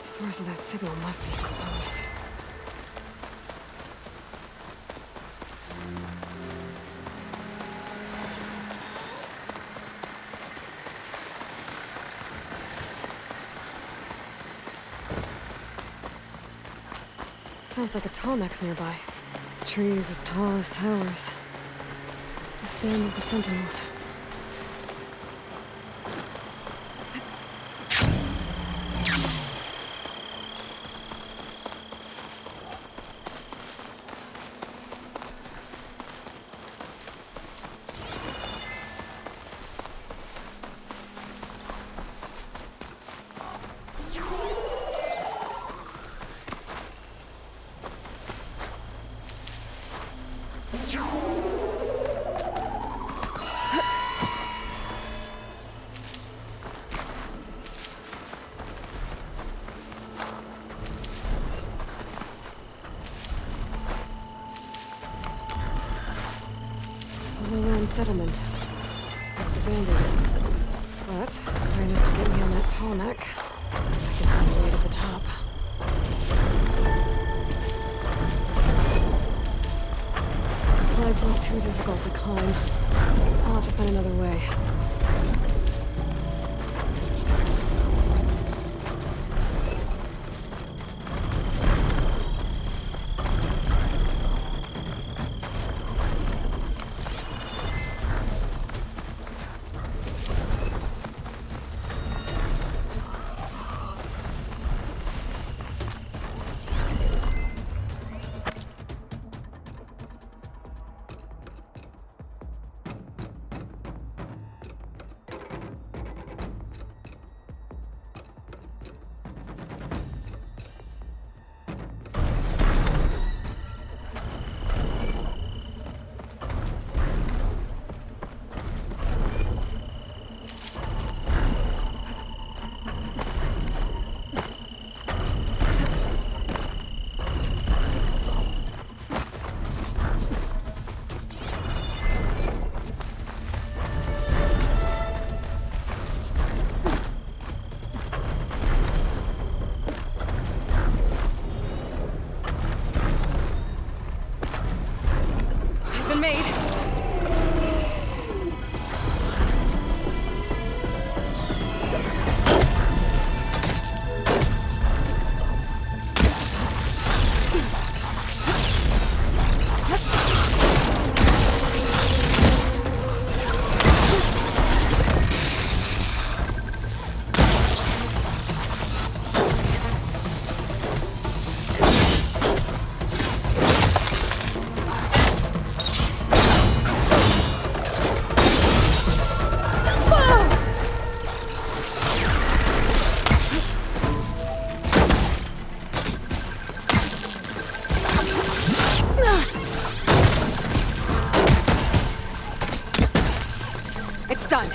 source of that signal must be close. Sounds like a tall neck's nearby. Trees as tall as towers. The stand of the sentinels. Settlement. Looks abandoned. But, high enough to get me on that tall neck. I can find a way to the top. These legs look too difficult to climb. I'll have to find another way. Done.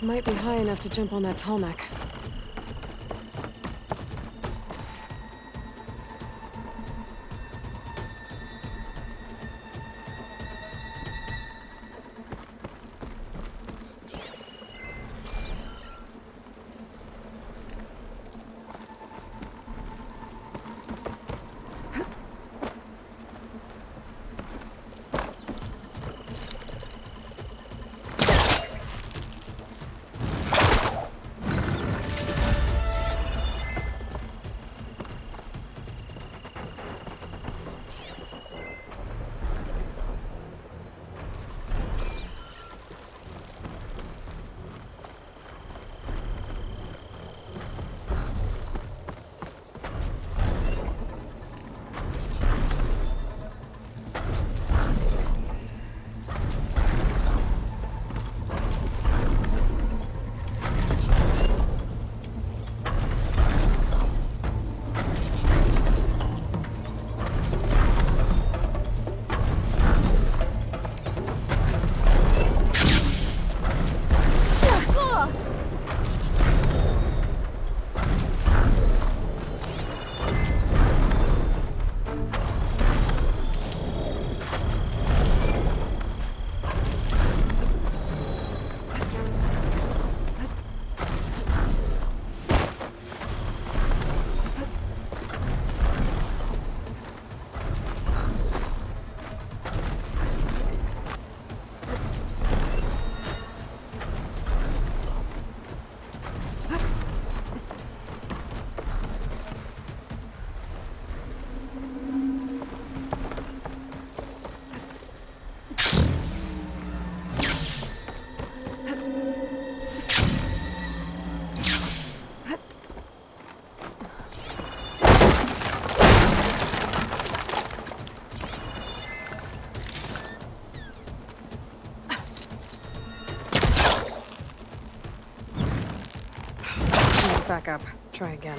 This might be high enough to jump on that tall neck. Back up. Try again.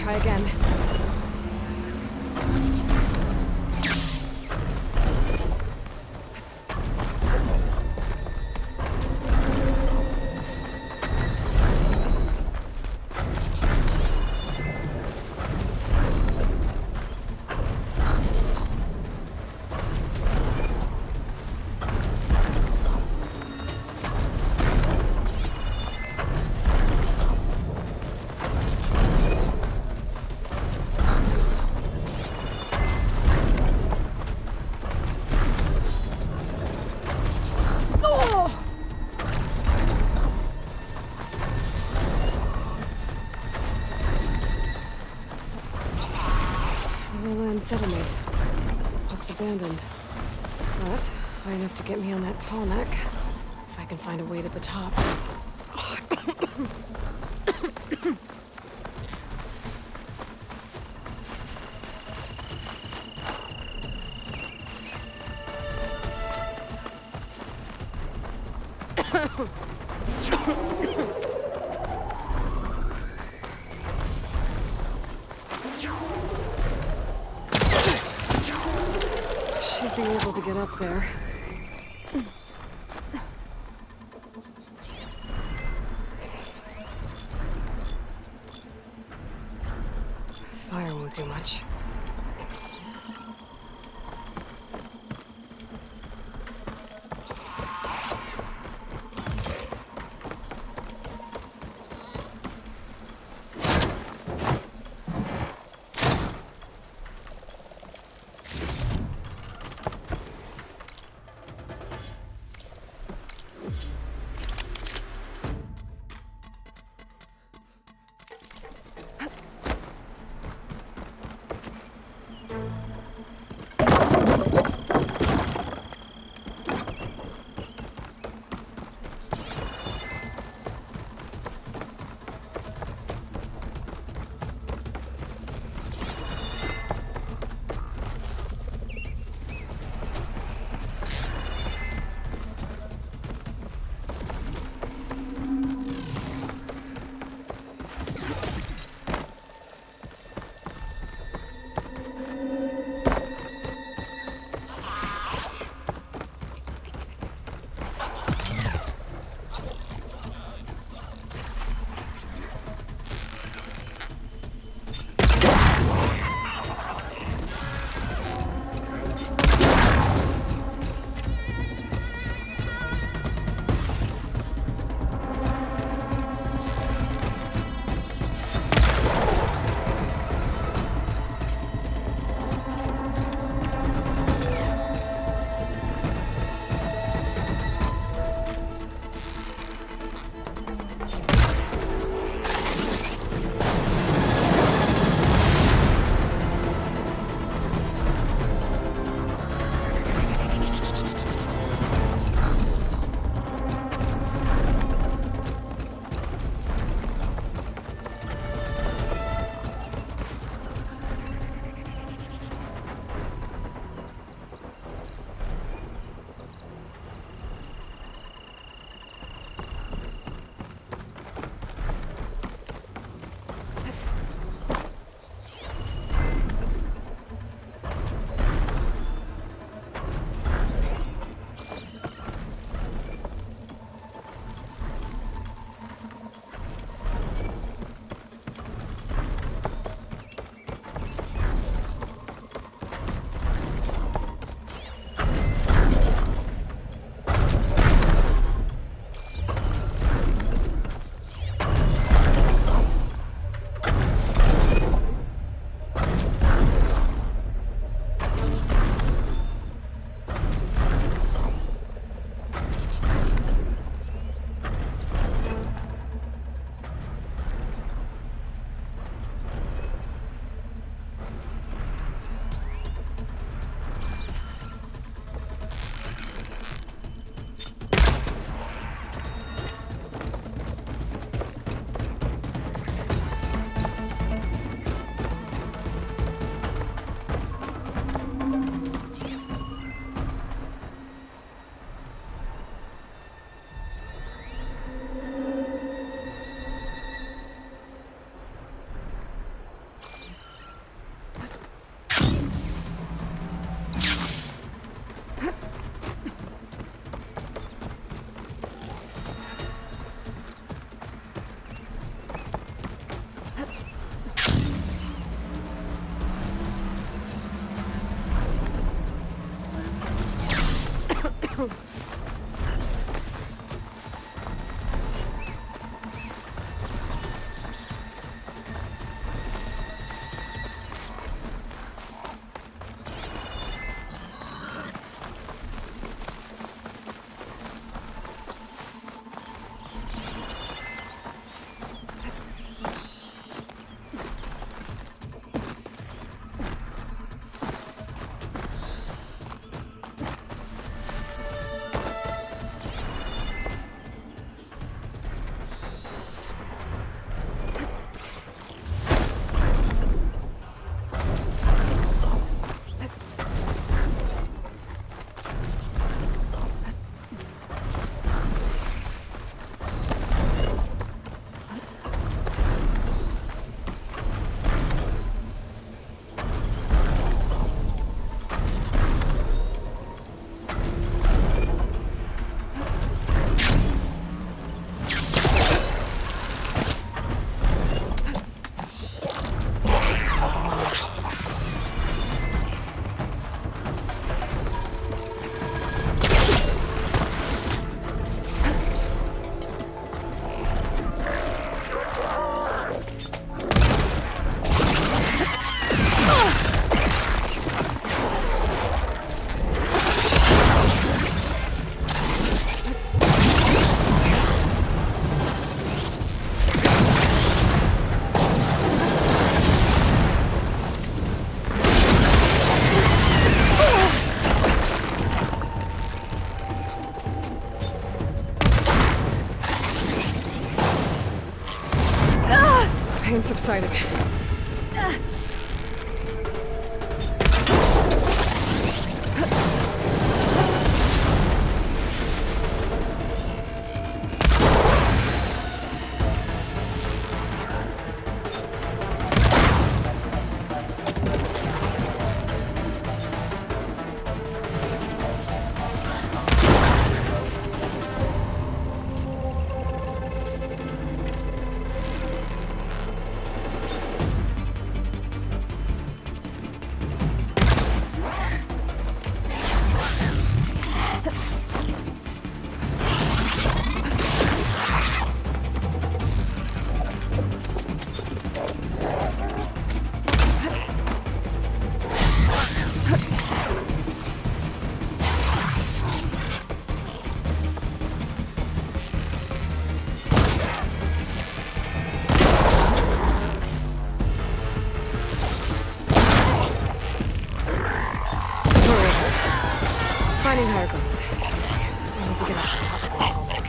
Try again. settlement. Looks abandoned. But high enough to get me on that tall neck. If I can find a way to the top. Should be able to get up there. Fire won't do much. pain subsiding. Finding higher ground. I need to get off the top of the bottleneck.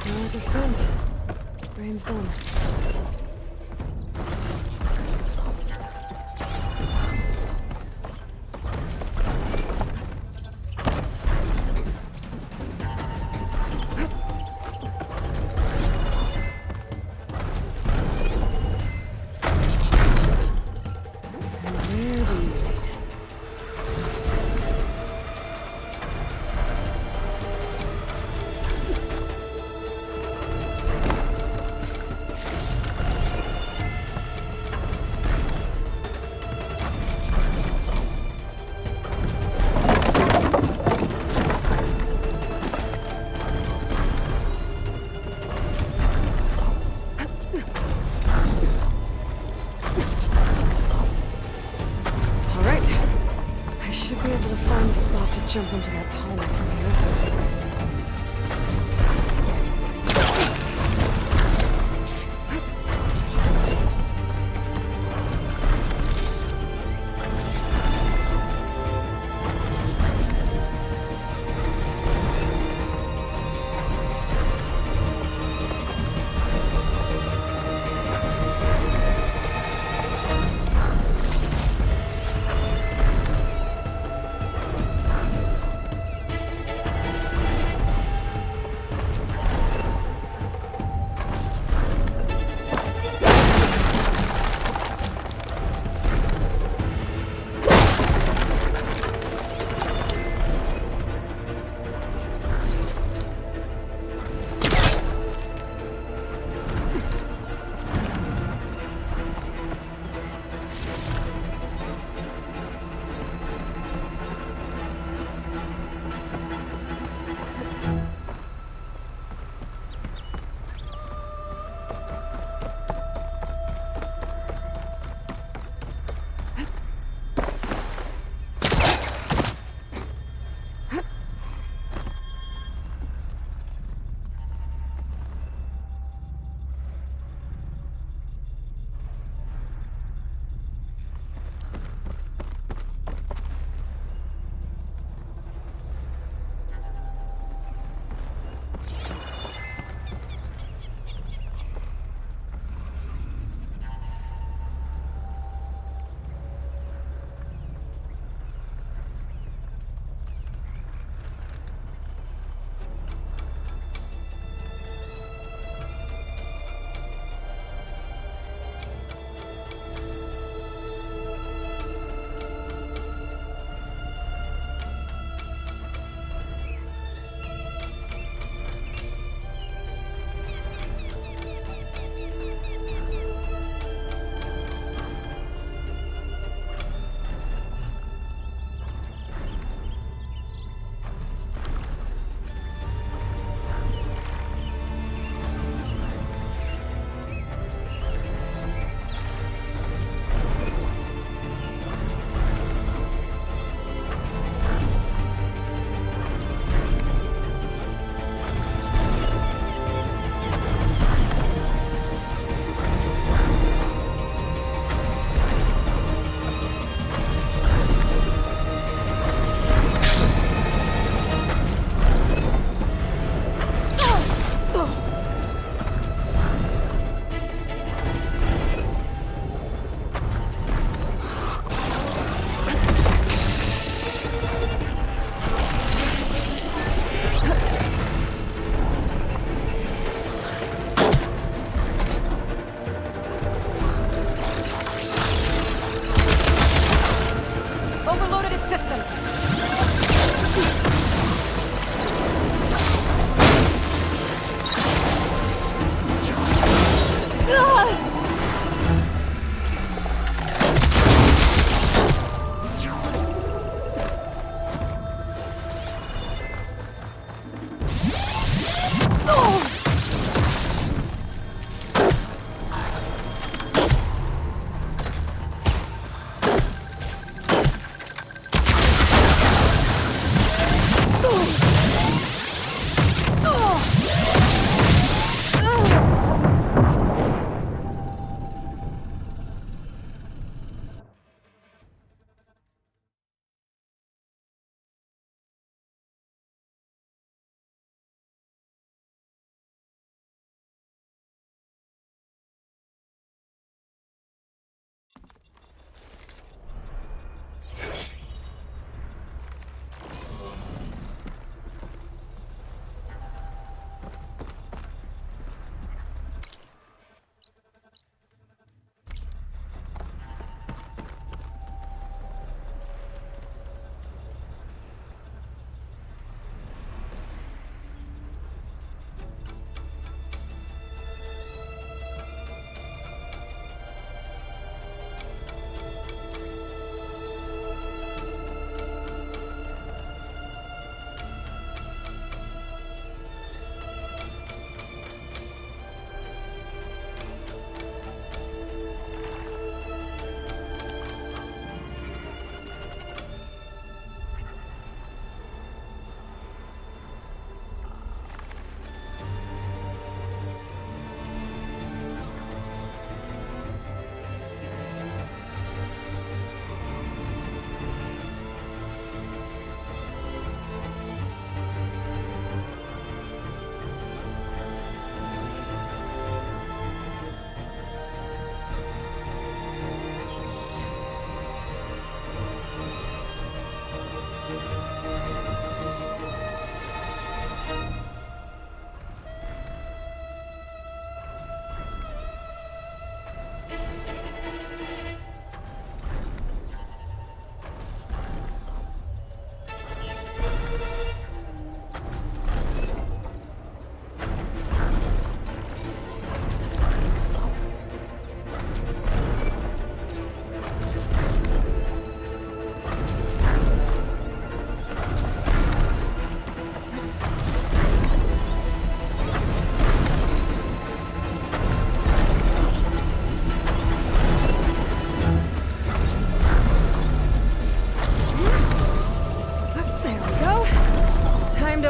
Roads are spent. Rain's done. And where do you lead? Should be able to find a spot to jump into that tunnel from here.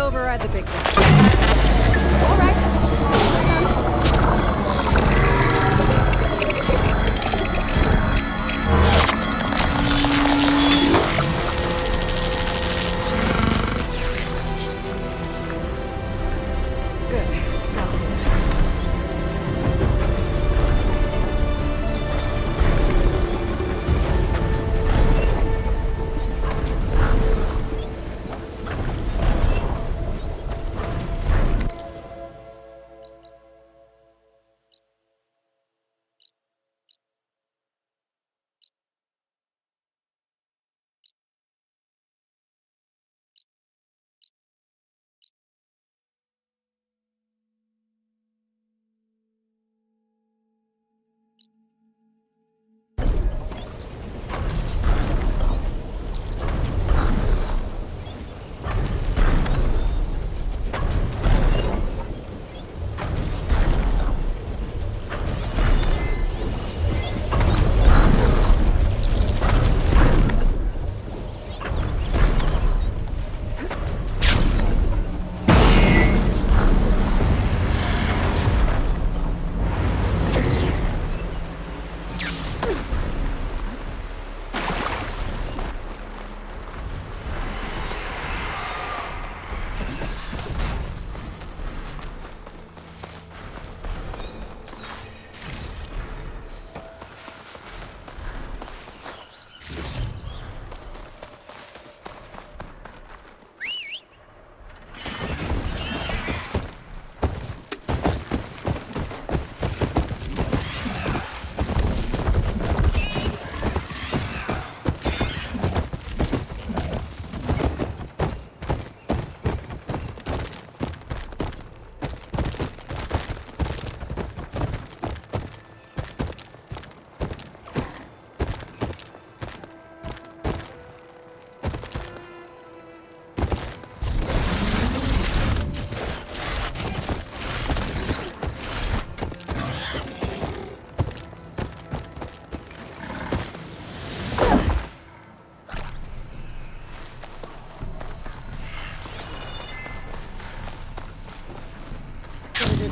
override the big guy. All right.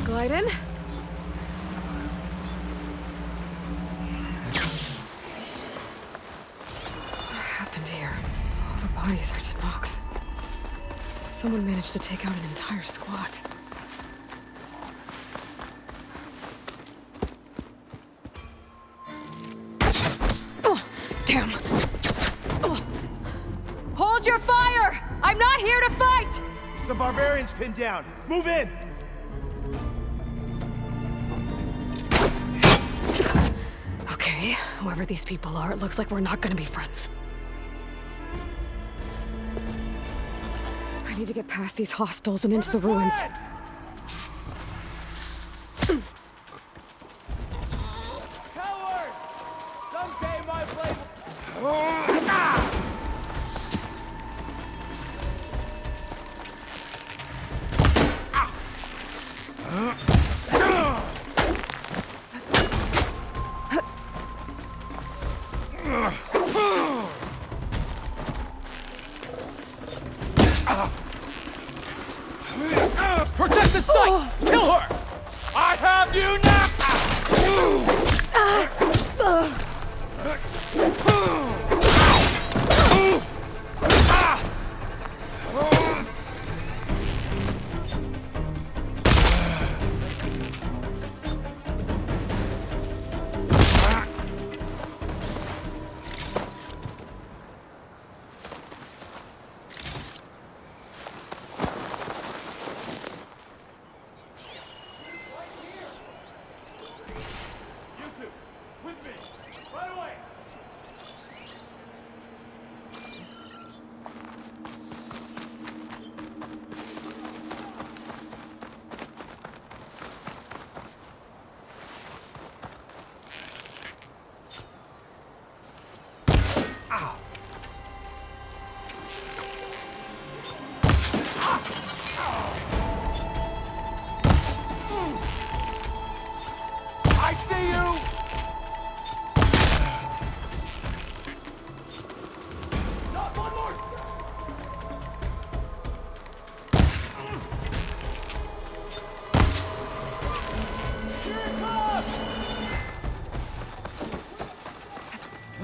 Glide in. What happened here? All the bodies are Tennoks. Someone managed to take out an entire squad. Oh, damn. Oh. Hold your fire! I'm not here to fight! The barbarian's pinned down. Move in! Okay, whoever these people are, it looks like we're not gonna be friends. I need to get past these hostels and into the ruins. Coward! Someday my blade Protect the site! Kill her! I have you now!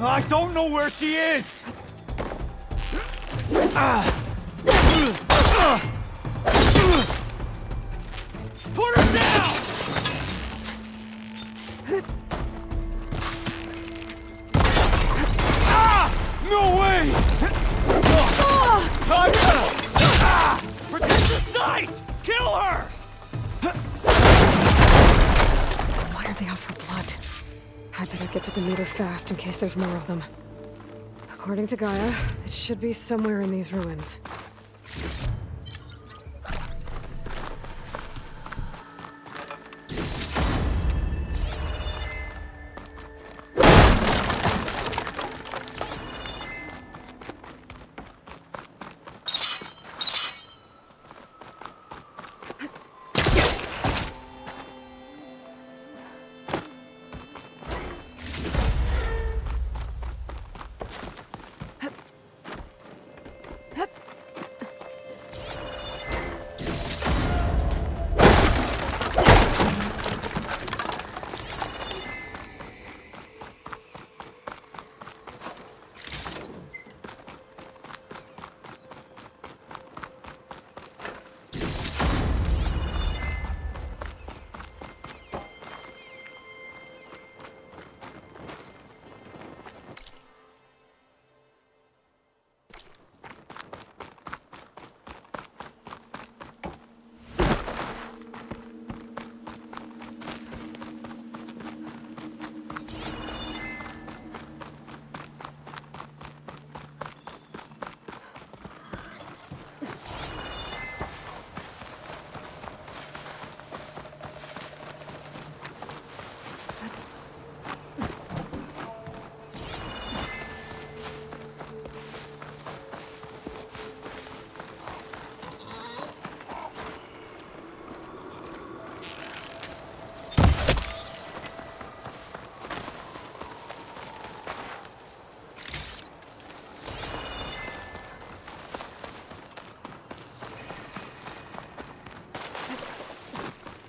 I don't know where she is! Put her down! No way! Time out! Protect the site! Kill her! Why are they out for blood? I better get to Demeter fast in case there's more of them. According to Gaia, it should be somewhere in these ruins.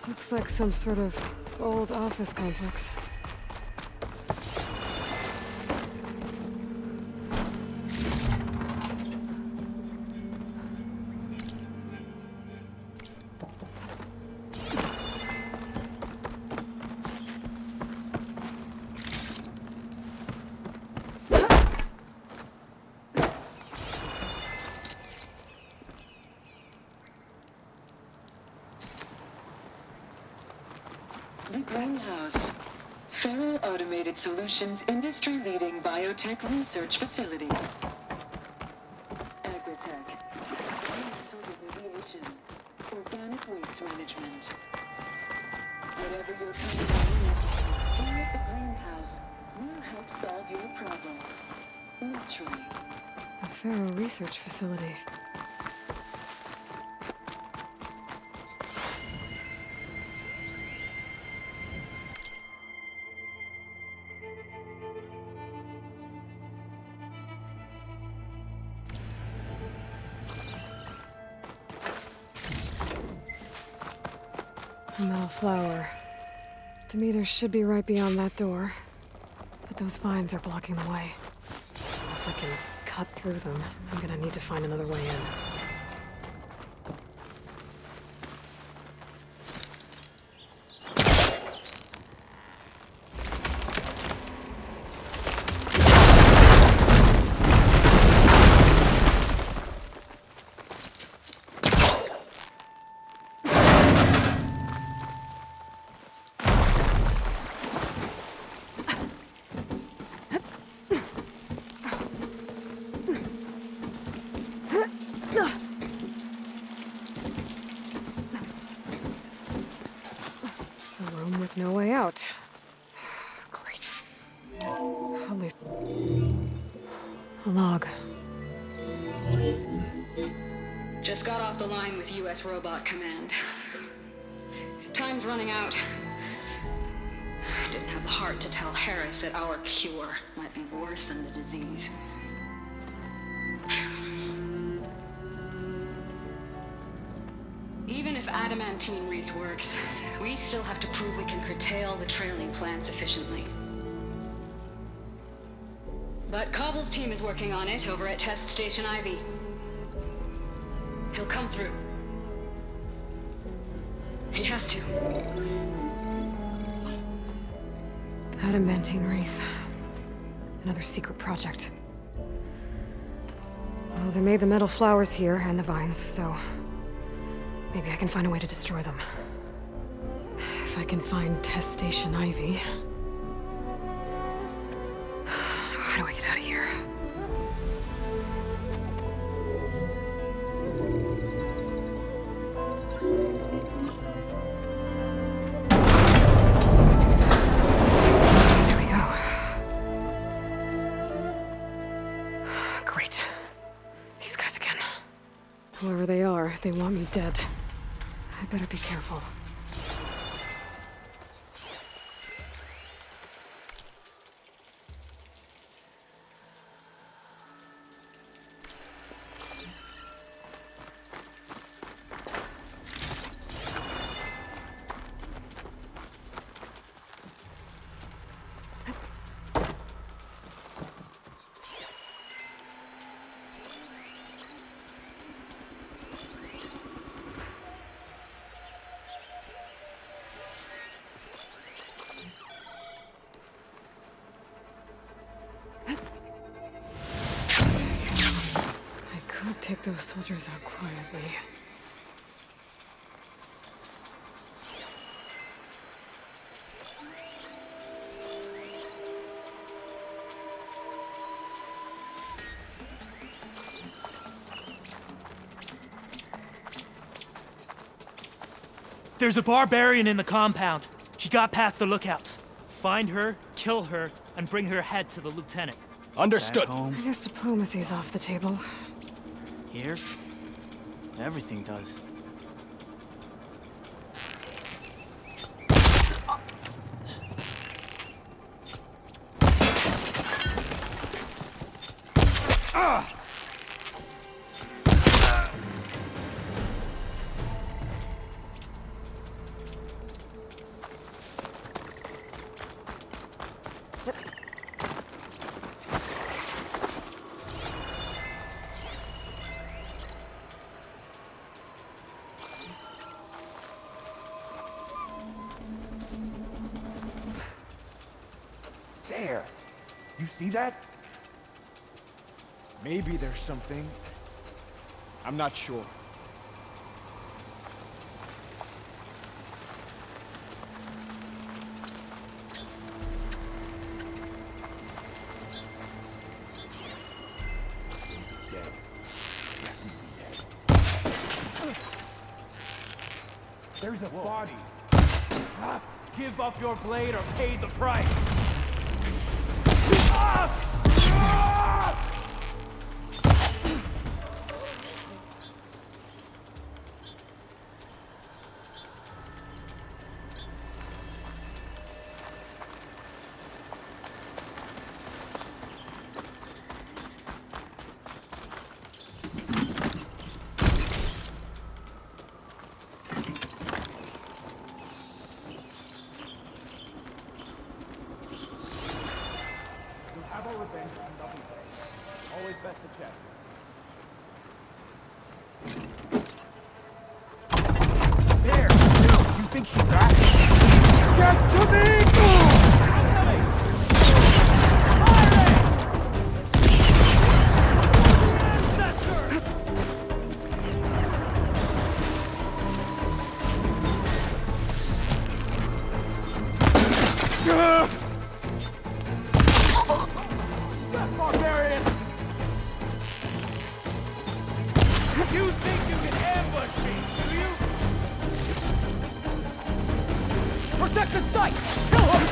Looks like some sort of old office complex. The Greenhouse. Federal Automated Solutions industry-leading biotech research facility. Agritech. Environmental remediation. Organic waste management. Whatever your company needs, here at the Greenhouse, we'll help solve your problems. Naturally. A Faro research facility. A metal flower. Demeter should be right beyond that door. But those vines are blocking the way. Unless I can cut through them, I'm gonna need to find another way in. With no way out. Great. At least... a log. Just got off the line with U.S. Robot Command. Time's running out. Didn't have the heart to tell Harris that our cure might be worse than the disease. Even if adamantine wreath works, we still have to prove we can curtail the trailing plants efficiently. But Cobble's team is working on it over at Test Station Ivy. He'll come through. He has to. Adamantine wreath. Another secret project. Well, they made the metal flowers here and the vines, so maybe I can find a way to destroy them. If I can find Test Station Ivy. How do I get out of here? There we go. Great. These guys again. Whoever they are, they want me dead. I better be careful. Take those soldiers out quietly. There's a barbarian in the compound. She got past the lookouts. Find her, kill her, and bring her head to the lieutenant. Understood. Back home. I guess diplomacy's off the table. Here? Everything does. There. You see that? Maybe there's something. I'm not sure. There's a body. Give up your blade or pay the price. Have our revenge on nothing. Always best to check. There! You think she's back? Get to me! Barbarian! You think you can ambush me, do you? Protect the site! Kill her!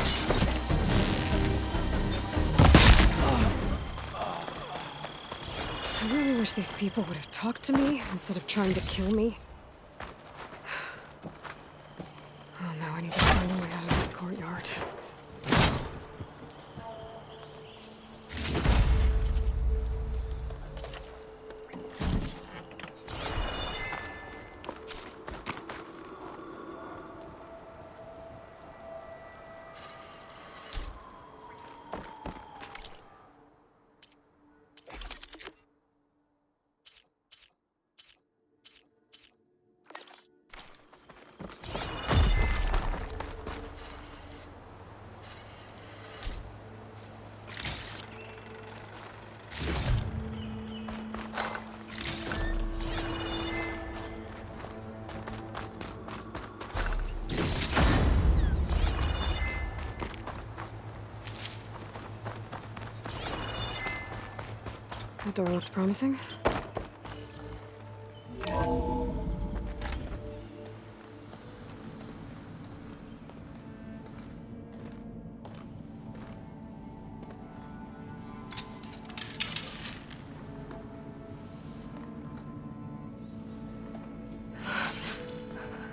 I really wish these people would have talked to me instead of trying to kill me. Oh no, I need to find a way out of this courtyard. Door looks promising.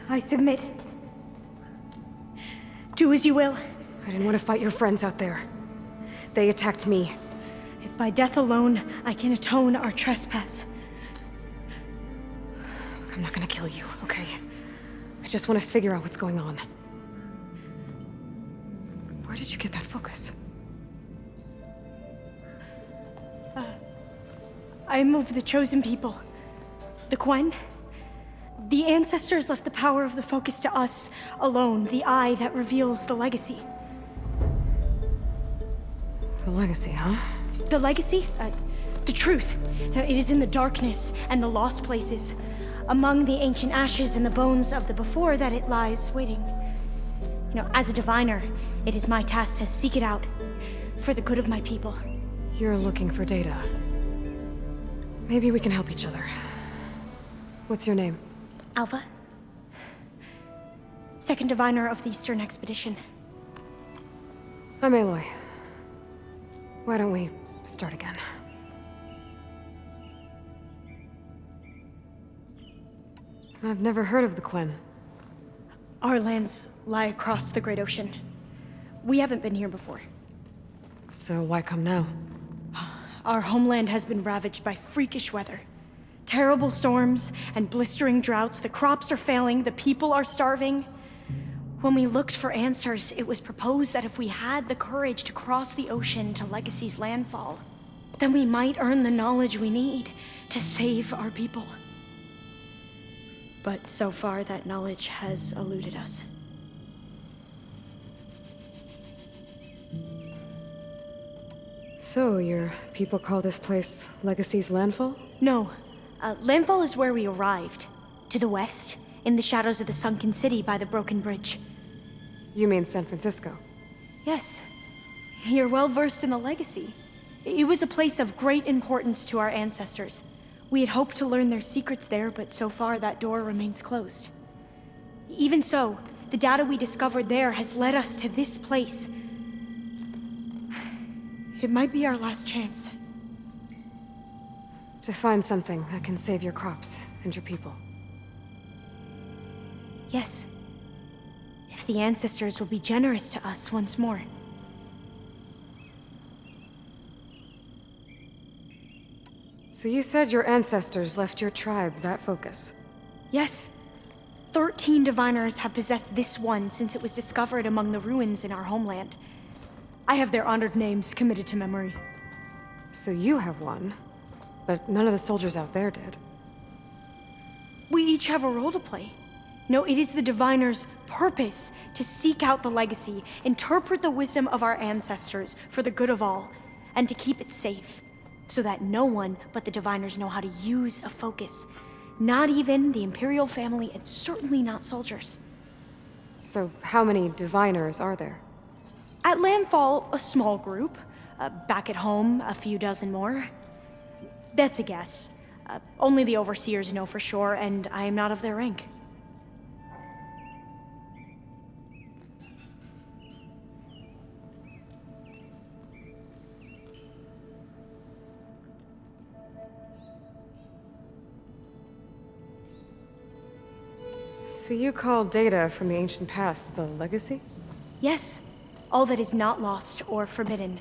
I submit. Do as you will. I didn't want to fight your friends out there. They attacked me. If by death alone I can atone our trespass. I'm not gonna kill you, okay? I just want to figure out what's going on. Where did you get that focus? I am of the chosen people. The Quen. The ancestors left the power of the focus to us alone, the eye that reveals the legacy. The legacy, huh? The legacy? The truth. It is in the darkness and the lost places, among the ancient ashes and the bones of the before that it lies waiting. As a diviner, it is my task to seek it out for the good of my people. You're looking for data. Maybe we can help each other. What's your name? Alva. Second diviner of the Eastern Expedition. I'm Aloy. Why don't we start again? I've never heard of the Quen. Our lands lie across the Great Ocean. We haven't been here before. So why come now? Our homeland has been ravaged by freakish weather. Terrible storms and blistering droughts. The crops are failing, the people are starving. When we looked for answers, it was proposed that if we had the courage to cross the ocean to Legacy's landfall, then we might earn the knowledge we need to save our people. But so far, that knowledge has eluded us. So, your people call this place Legacy's landfall? No. Landfall is where we arrived. To the west, in the shadows of the sunken city by the broken bridge. You mean San Francisco? Yes. You're well versed in the legacy. It was a place of great importance to our ancestors. We had hoped to learn their secrets there, but so far that door remains closed. Even so, the data we discovered there has led us to this place. It might be our last chance. To find something that can save your crops and your people. Yes. If the ancestors will be generous to us once more. So you said your ancestors left your tribe that focus? Yes. 13 diviners have possessed this one since it was discovered among the ruins in our homeland. I have their honored names committed to memory. So you have one, but none of the soldiers out there did. We each have a role to play. No, it is the diviner's purpose to seek out the legacy, interpret the wisdom of our ancestors for the good of all, and to keep it safe, so that no one but the diviners know how to use a focus. Not even the Imperial family, and certainly not soldiers. So how many diviners are there? At landfall, a small group. Back at home, a few dozen more. That's a guess. Only the overseers know for sure, and I am not of their rank. So you call data from the ancient past the legacy? Yes. All that is not lost or forbidden.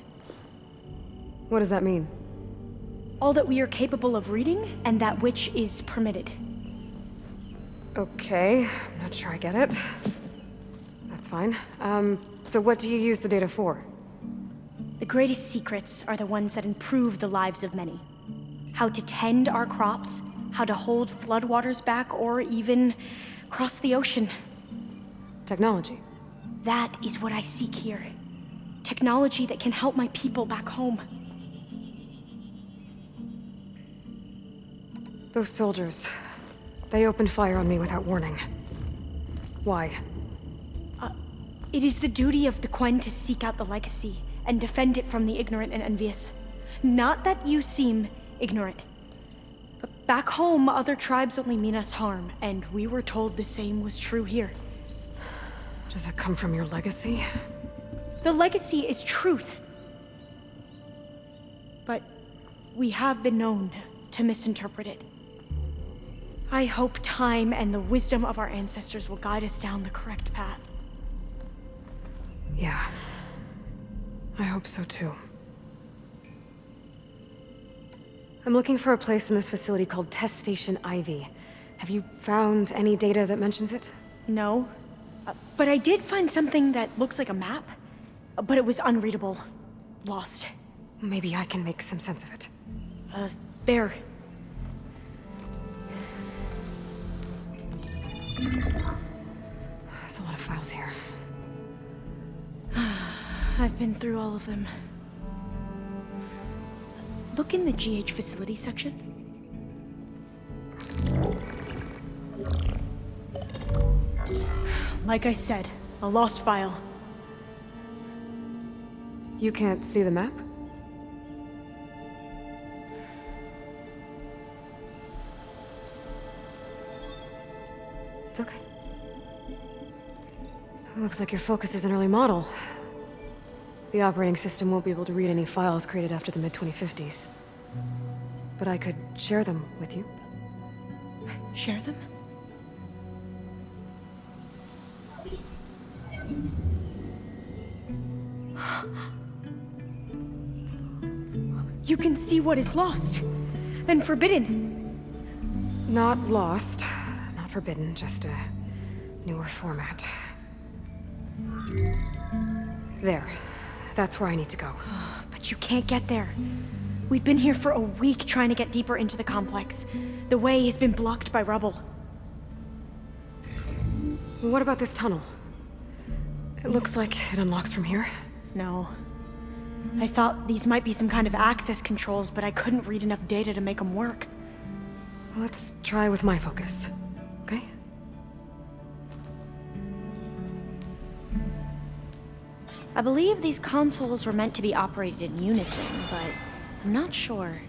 What does that mean? All that we are capable of reading, and that which is permitted. Okay, I'm not sure I get it. That's fine. So what do you use the data for? The greatest secrets are the ones that improve the lives of many. How to tend our crops, how to hold floodwaters back, or even cross the ocean. Technology. That is what I seek here. Technology that can help my people back home. Those soldiers, they opened fire on me without warning. Why? It is the duty of the Quen to seek out the legacy and defend it from the ignorant and envious. Not that you seem ignorant. But back home, other tribes only mean us harm, and we were told the same was true here. Does that come from your legacy? The legacy is truth. But we have been known to misinterpret it. I hope time and the wisdom of our ancestors will guide us down the correct path. Yeah. I hope so too. I'm looking for a place in this facility called Test Station Ivy. Have you found any data that mentions it? No. But I did find something that looks like a map. But it was unreadable. Lost. Maybe I can make some sense of it. There. There's a lot of files here. I've been through all of them. Look in the GH facility section. Like I said, a lost file. You can't see the map? It's okay. Looks like your focus is an early model. The operating system won't be able to read any files created after the mid-2050s. But I could share them with you. Share them? You can see what is lost and forbidden. Not lost, not forbidden, just a newer format. There. That's where I need to go. But you can't get there. We've been here for a week trying to get deeper into the complex. The way has been blocked by rubble. What about this tunnel? It looks like it unlocks from here. No. I thought these might be some kind of access controls, but I couldn't read enough data to make them work. Let's try with my focus, okay? I believe these consoles were meant to be operated in unison, but I'm not sure.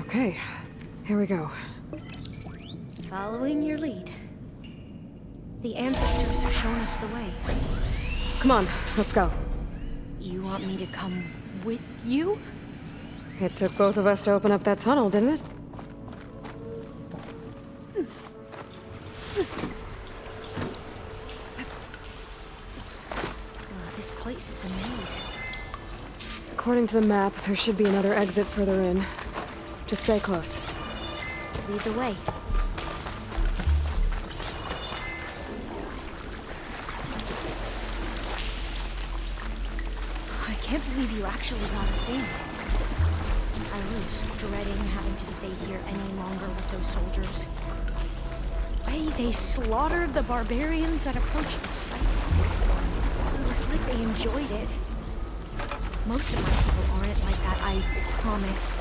Okay, here we go. Following your lead. The ancestors have shown us the way. Come on, let's go. You want me to come with you? It took both of us to open up that tunnel, didn't it? This place is a maze. According to the map, there should be another exit further in. Just stay close. Lead the way. I can't believe you actually got us in. I was dreading having to stay here any longer with those soldiers. The way they slaughtered the barbarians that approached the site. It was like they enjoyed it. Most of my people aren't like that, I promise.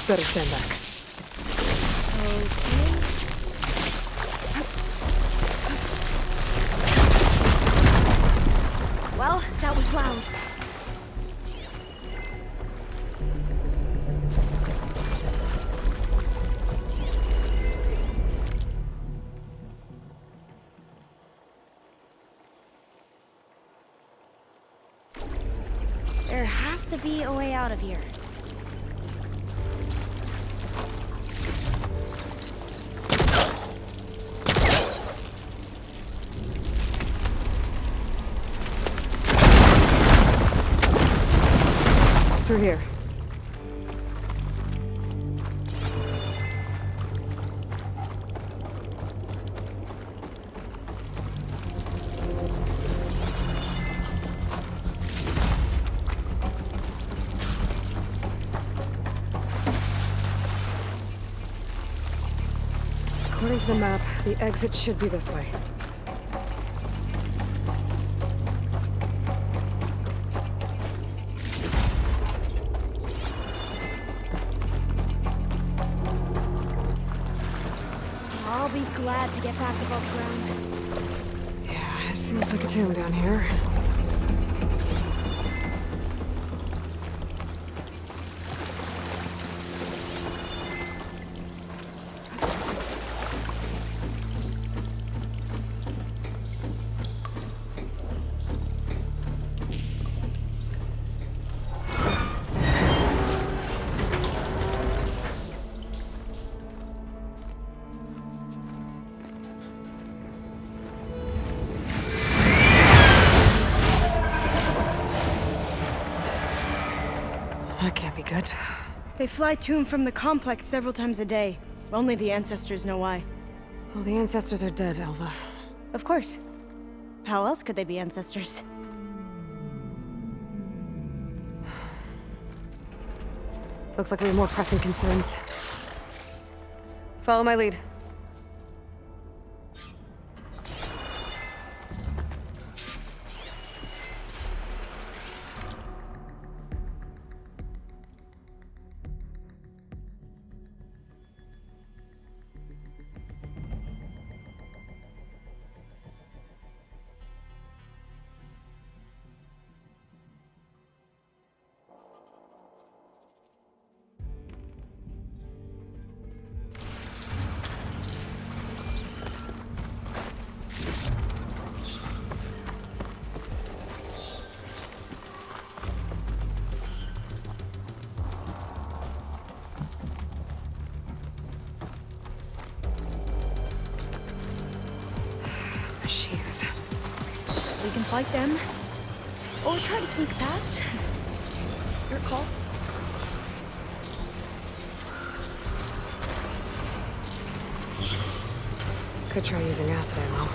Better stand back. Okay. Well, that was loud. There has to be a way out of here. According to the map, the exit should be this way. I'll be glad to get back above ground. Yeah, it feels like a tomb down here. That can't be good. They fly to and from the complex several times a day. Only the ancestors know why. Well, the ancestors are dead, Alva. Of course. How else could they be ancestors? Looks like we have more pressing concerns. Follow my lead. Machines. We can fight them. Or try to sneak past. Your call. Could try using acid ammo.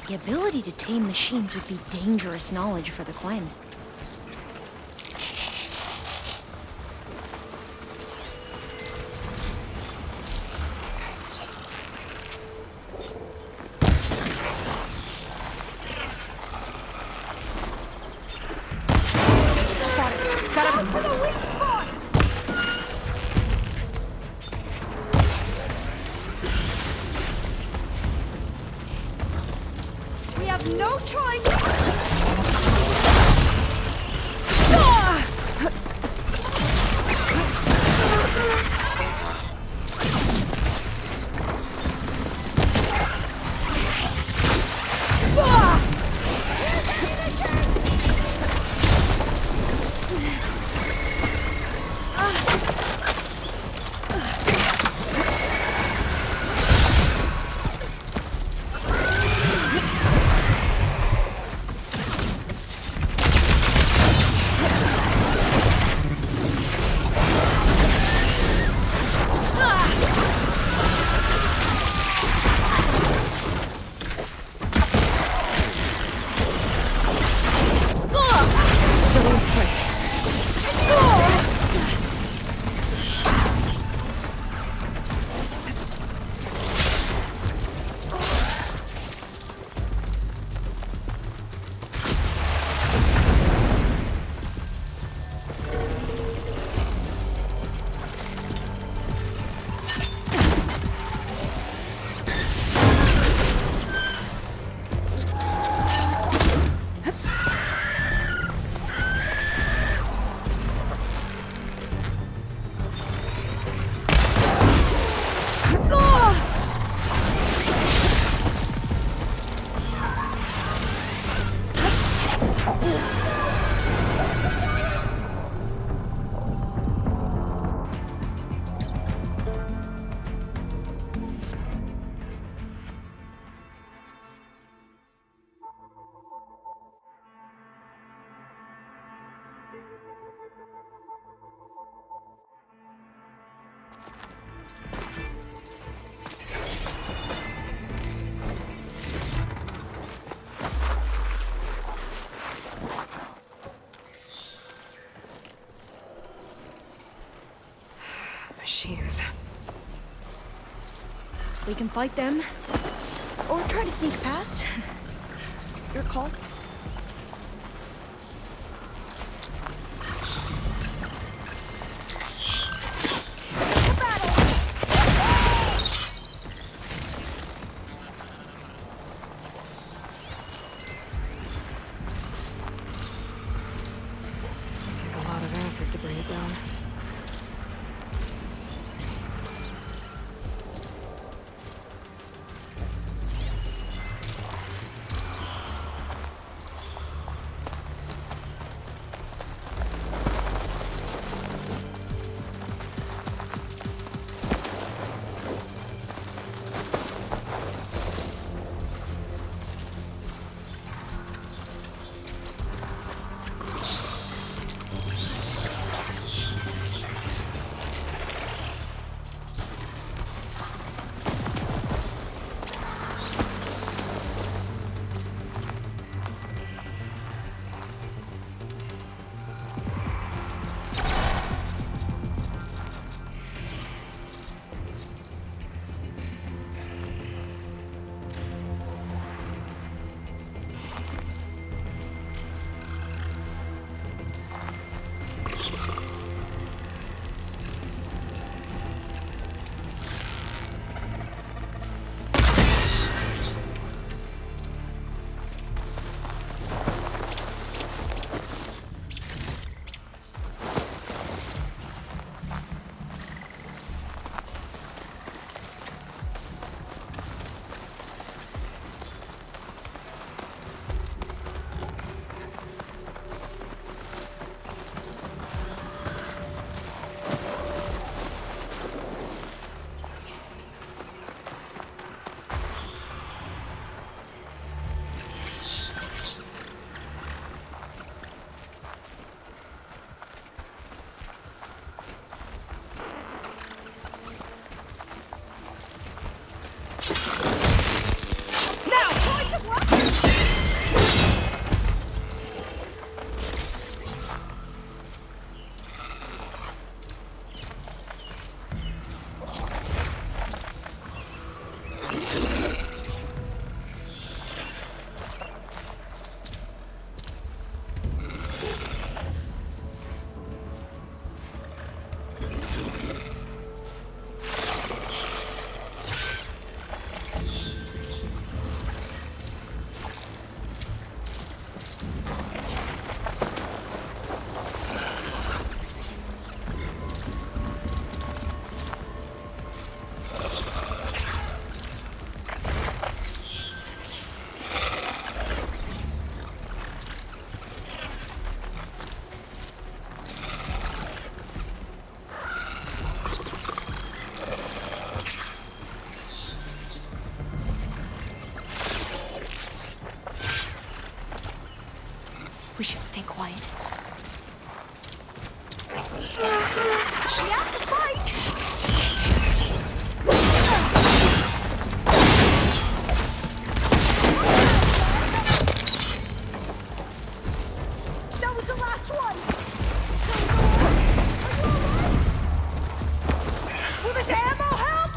The ability to tame machines would be dangerous knowledge for the Quen. We have no choice! Machines. We can fight them, or try to sneak past. Your call. Take a lot of acid to bring it down. We should stay quiet. That was the last one! Will this ammo help?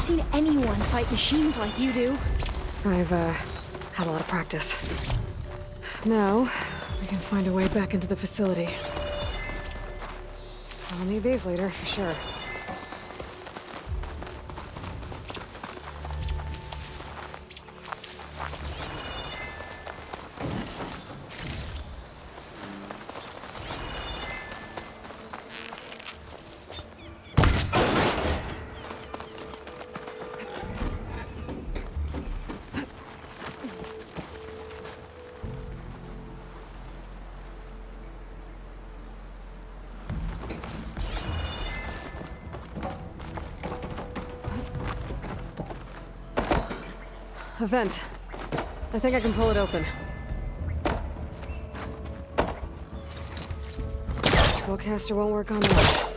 seen anyone fight machines like you do. I've, had a lot of practice. Now, we can find a way back into the facility. I'll need these later, for sure. A vent. I think I can pull it open. Spellcaster won't work on that.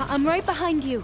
I'm right behind you.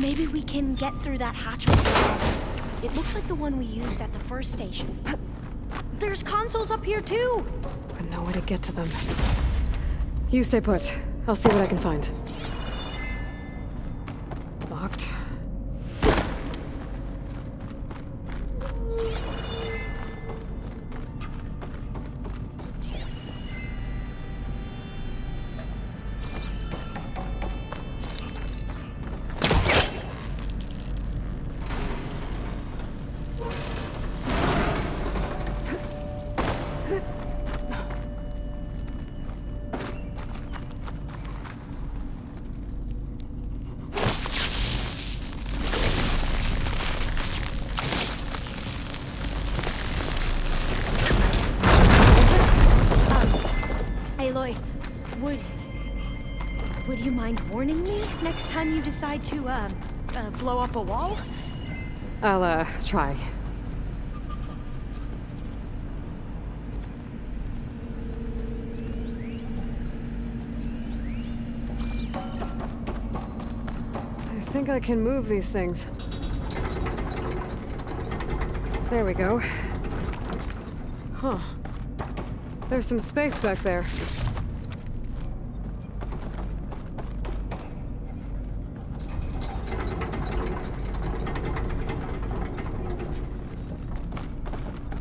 Maybe we can get through that hatchway. It looks like the one we used at the first station. There's consoles up here too! But no way to get to them. You stay put. I'll see what I can find. Locked. Aloy, would you mind warning me next time you decide to, blow up a wall? I'll, try. I think I can move these things. There we go. Huh. There's some space back there.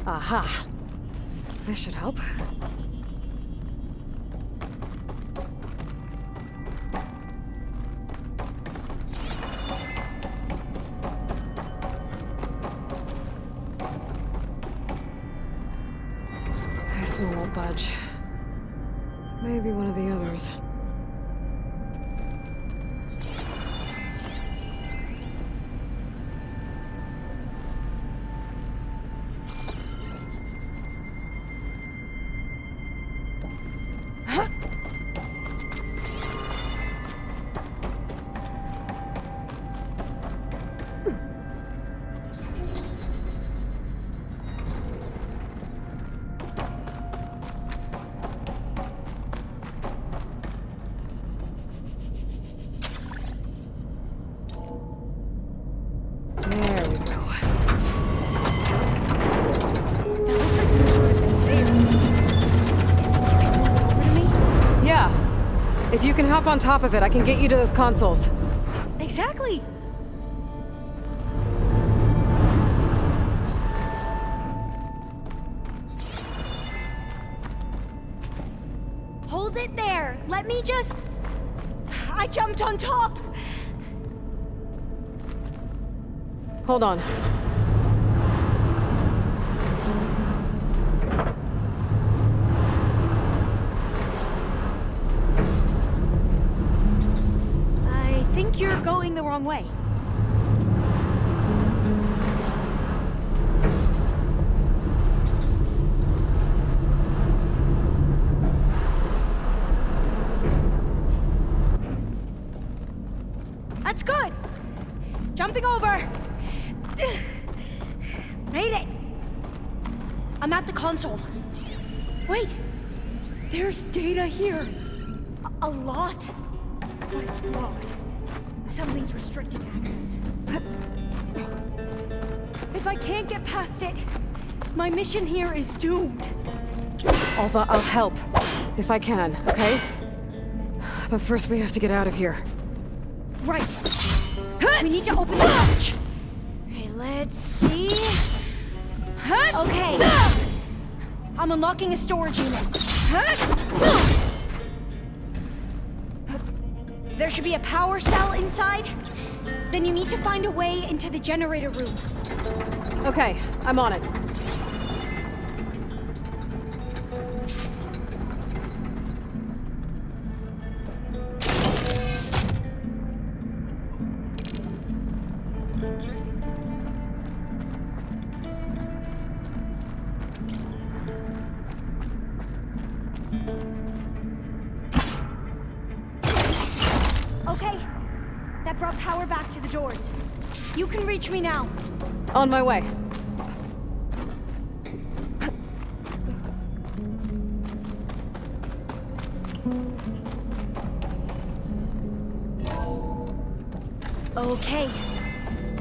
Aha! This should help. This one won't budge. Maybe one of the others. If you can hop on top of it, I can get you to those consoles. Exactly! Hold it there! Let me just... I jumped on top! Hold on. you're going the wrong way. That's good. Jumping over. Made it. I'm at the console. Wait. There's data here. A lot. But it's blocked. Something's restricting access. If I can't get past it, my mission here is doomed. Alva, I'll help. If I can, okay? But first we have to get out of here. Right. We need to open the hatch. Okay, let's see. Okay. I'm unlocking a storage unit. There should be a power cell inside. Then you need to find a way into the generator room. Okay, I'm on it. Okay. That brought power back to the doors. You can reach me now. On my way. Okay.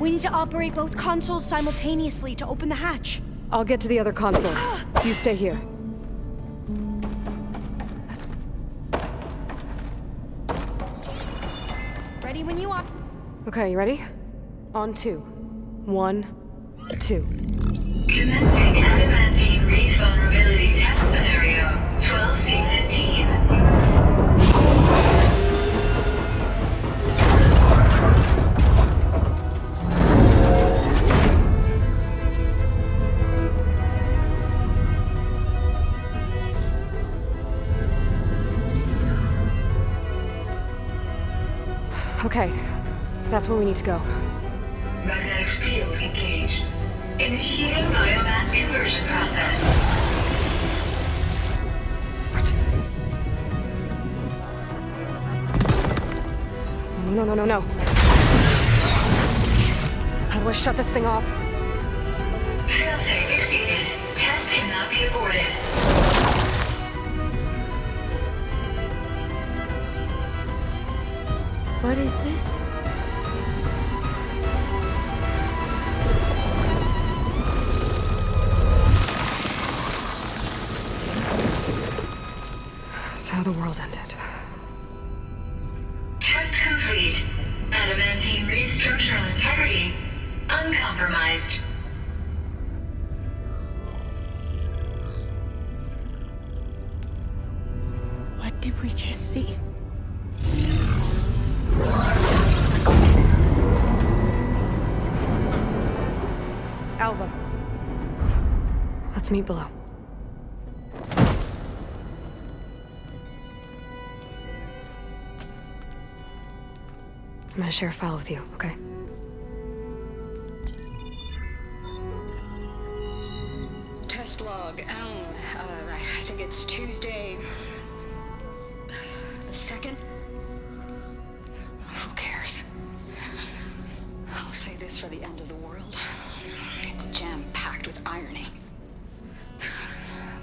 We need to operate both consoles simultaneously to open the hatch. I'll get to the other console. You stay here. Ready when you are. Okay, you ready? On 2. 1, 2. Commencing adamantine wreath vulnerability test scenario 12C15. Okay, that's where we need to go. Magnetic field engaged. Initiating biomass conversion process. What? No. How do I shut this thing off? Failsafe exceeded. Test cannot be aborted. What is this? That's how the world ended. Test complete. Adamantine wreath structural integrity uncompromised. What did we just see? Alva. Let's meet below. I'm gonna share a file with you, okay? Test log, I think it's Tuesday the 2nd? Who cares? I'll say this for the end of the world. It's jam-packed with irony.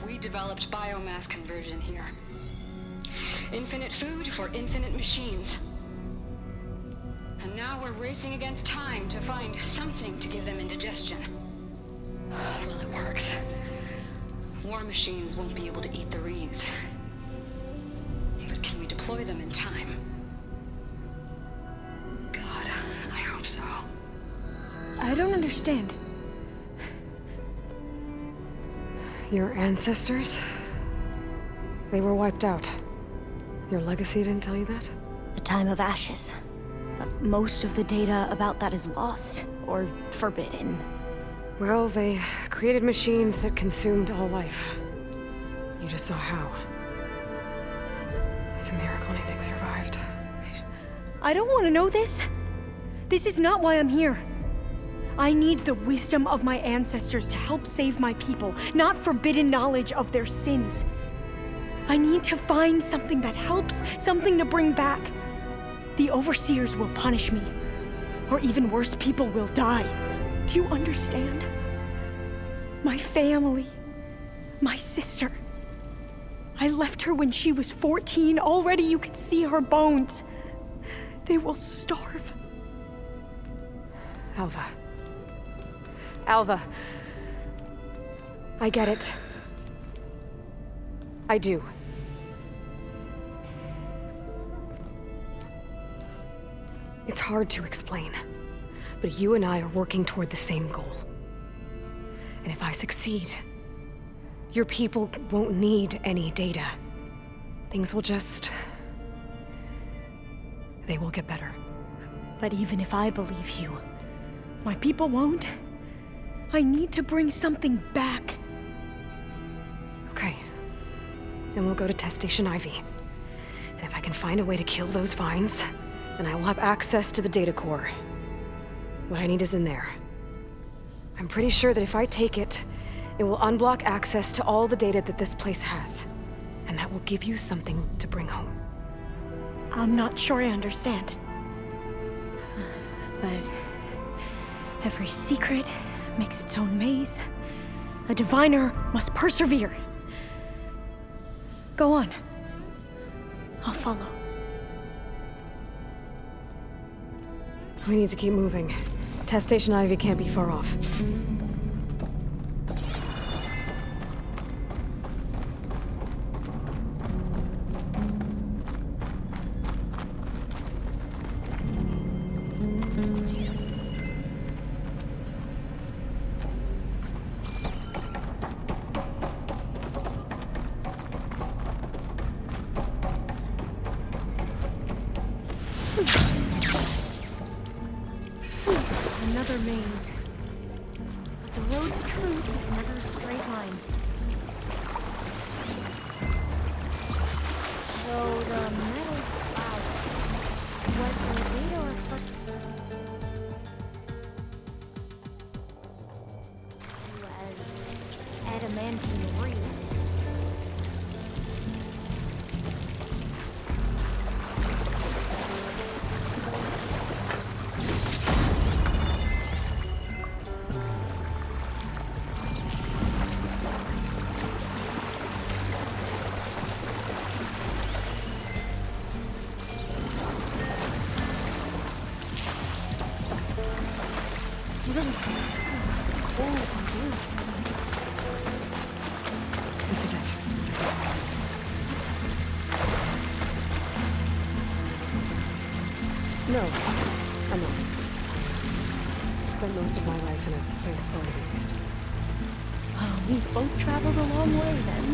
We developed biomass conversion here. Infinite food for infinite machines. And now we're racing against time to find something to give them indigestion. Well, it works. War machines won't be able to eat the wreaths. But can we deploy them in time? God, I hope so. I don't understand. Your ancestors? They were wiped out. Your legacy didn't tell you that? The time of ashes. But most of the data about that is lost or forbidden. Well, they created machines that consumed all life. You just saw how. It's a miracle anything survived. I don't want to know this. This is not why I'm here. I need the wisdom of my ancestors to help save my people, not forbidden knowledge of their sins. I need to find something that helps, something to bring back. The overseers will punish me. Or even worse, people will die. Do you understand? My family, my sister. I left her when she was 14. Already you could see her bones. They will starve. Alva. Alva. I get it. I do. It's hard to explain, but you and I are working toward the same goal. And if I succeed, your people won't need any data. Things will just... they will get better. But even if I believe you, my people won't. I need to bring something back. Okay. Then we'll go to Test Station Ivy. And if I can find a way to kill those vines, then I will have access to the data core. What I need is in there. I'm pretty sure that if I take it, it will unblock access to all the data that this place has. And that will give you something to bring home. I'm not sure I understand. But every secret makes its own maze. A diviner must persevere. Go on. I'll follow. We need to keep moving. Test Station Ivy can't be far off. Another maze. But the road to truth is never a straight line. So the metal flower was the data or was adamantine reeds. This is it. No, I'm not. Spent most of my life in a place far east. Well, we've both traveled a long way then.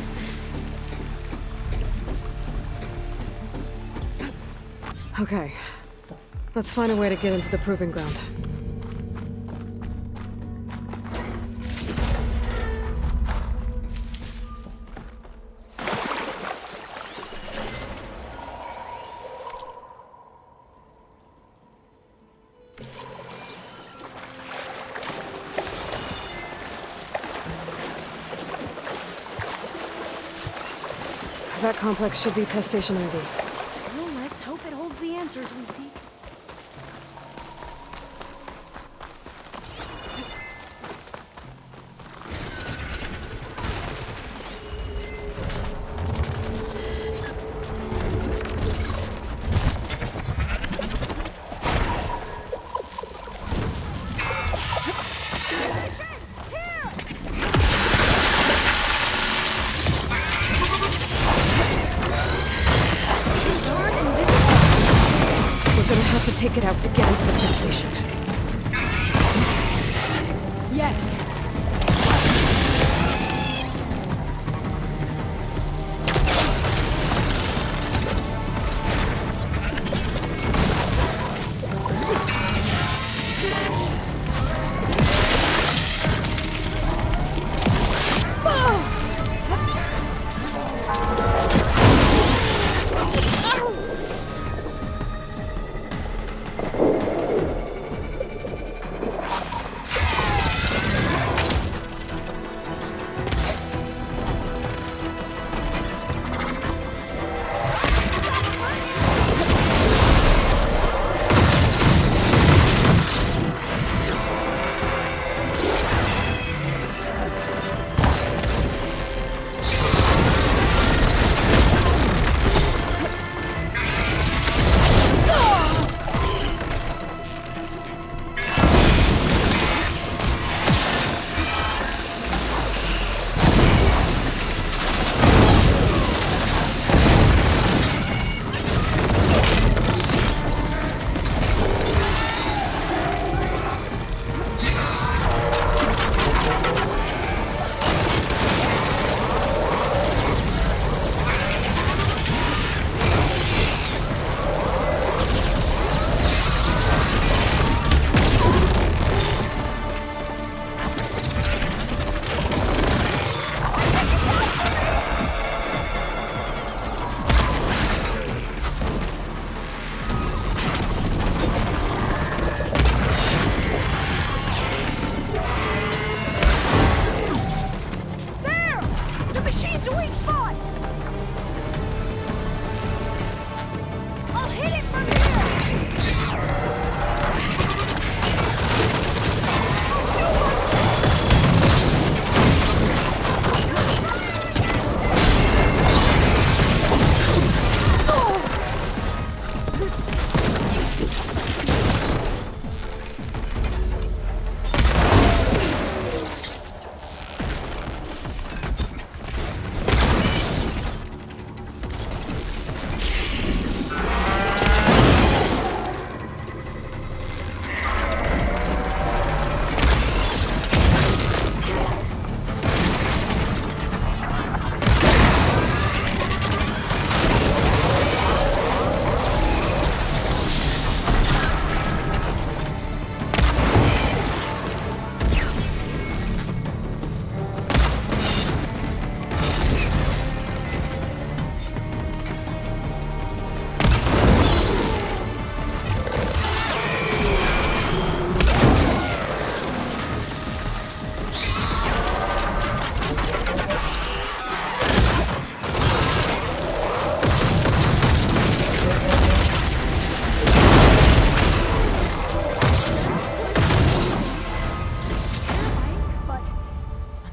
Okay. Let's find a way to get into the proving ground. That complex should be Test Station Ivy. Well, let's hope it holds the answers we seek. Take it out to get into the test station. Yes.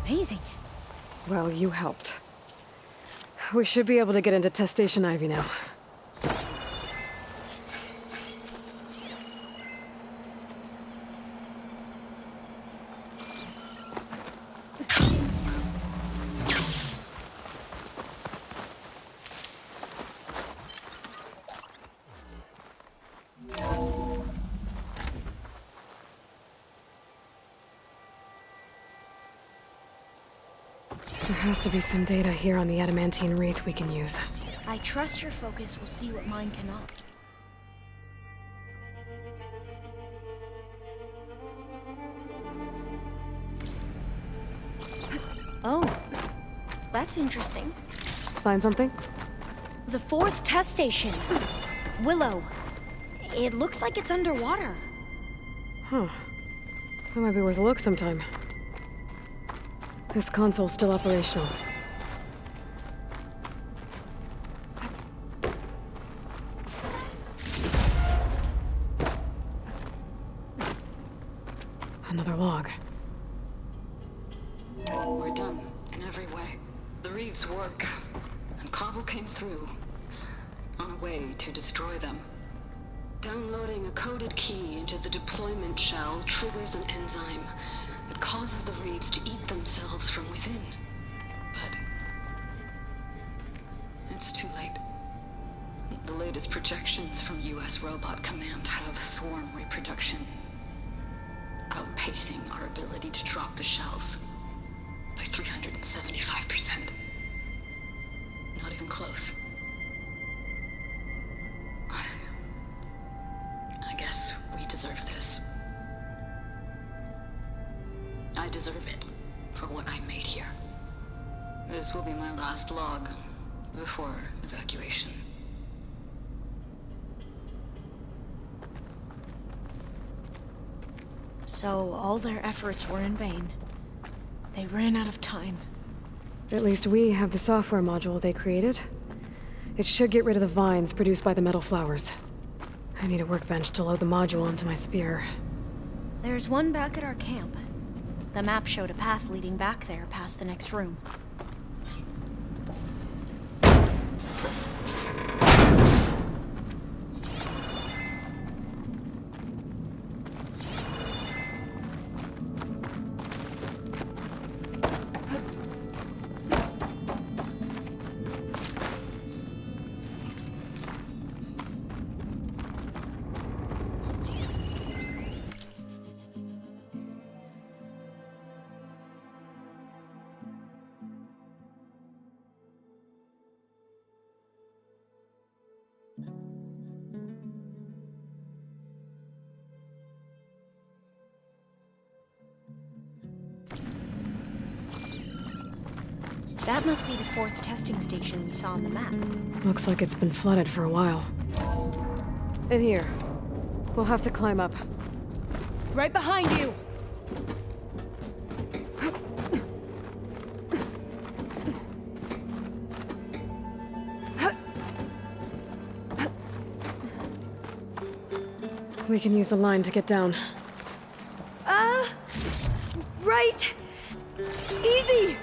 Amazing. Well, you helped. We should be able to get into Test Station Ivy now. There has to be some data here on the adamantine wraith we can use. I trust your focus will see what mine cannot. Oh, that's interesting. Find something? The 4th test station. Willow. It looks like it's underwater. Huh. That might be worth a look sometime. This console's still operational. Another log. We're done, in every way. The Reeves work, and Cobble came through, on a way to destroy them. Downloading a coded key into the deployment shell triggers an enzyme that causes the Reeds to eat themselves from within. But it's too late. The latest projections from US Robot Command have swarm reproduction, outpacing our ability to drop the shells by 375%. Not even close. I guess we deserve this. I deserve it for what I made here. This will be my last log before evacuation. So all their efforts were in vain. They ran out of time. At least we have the software module they created. It should get rid of the vines produced by the metal flowers. I need a workbench to load the module onto my spear. There's one back at our camp. The map showed a path leading back there past the next room. That must be the 4th testing station we saw on the map. Looks like it's been flooded for a while. In here. We'll have to climb up. Right behind you! We can use the line to get down. Right! Easy!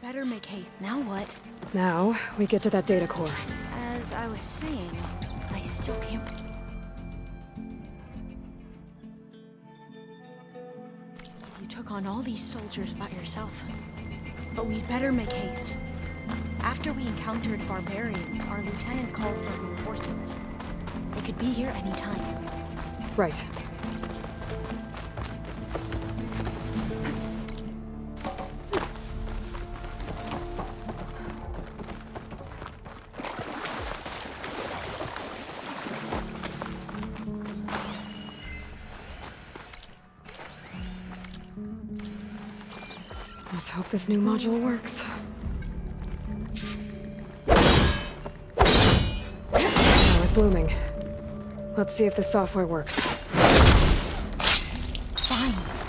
better make haste. Now what? Now, we get to that data core. As I was saying, I still can't... You took on all these soldiers by yourself. But we'd better make haste. After we encountered barbarians, our lieutenant called for reinforcements. They could be here any time. Right. Let's hope this new module works. Now it's blooming. Let's see if the software works. Vines.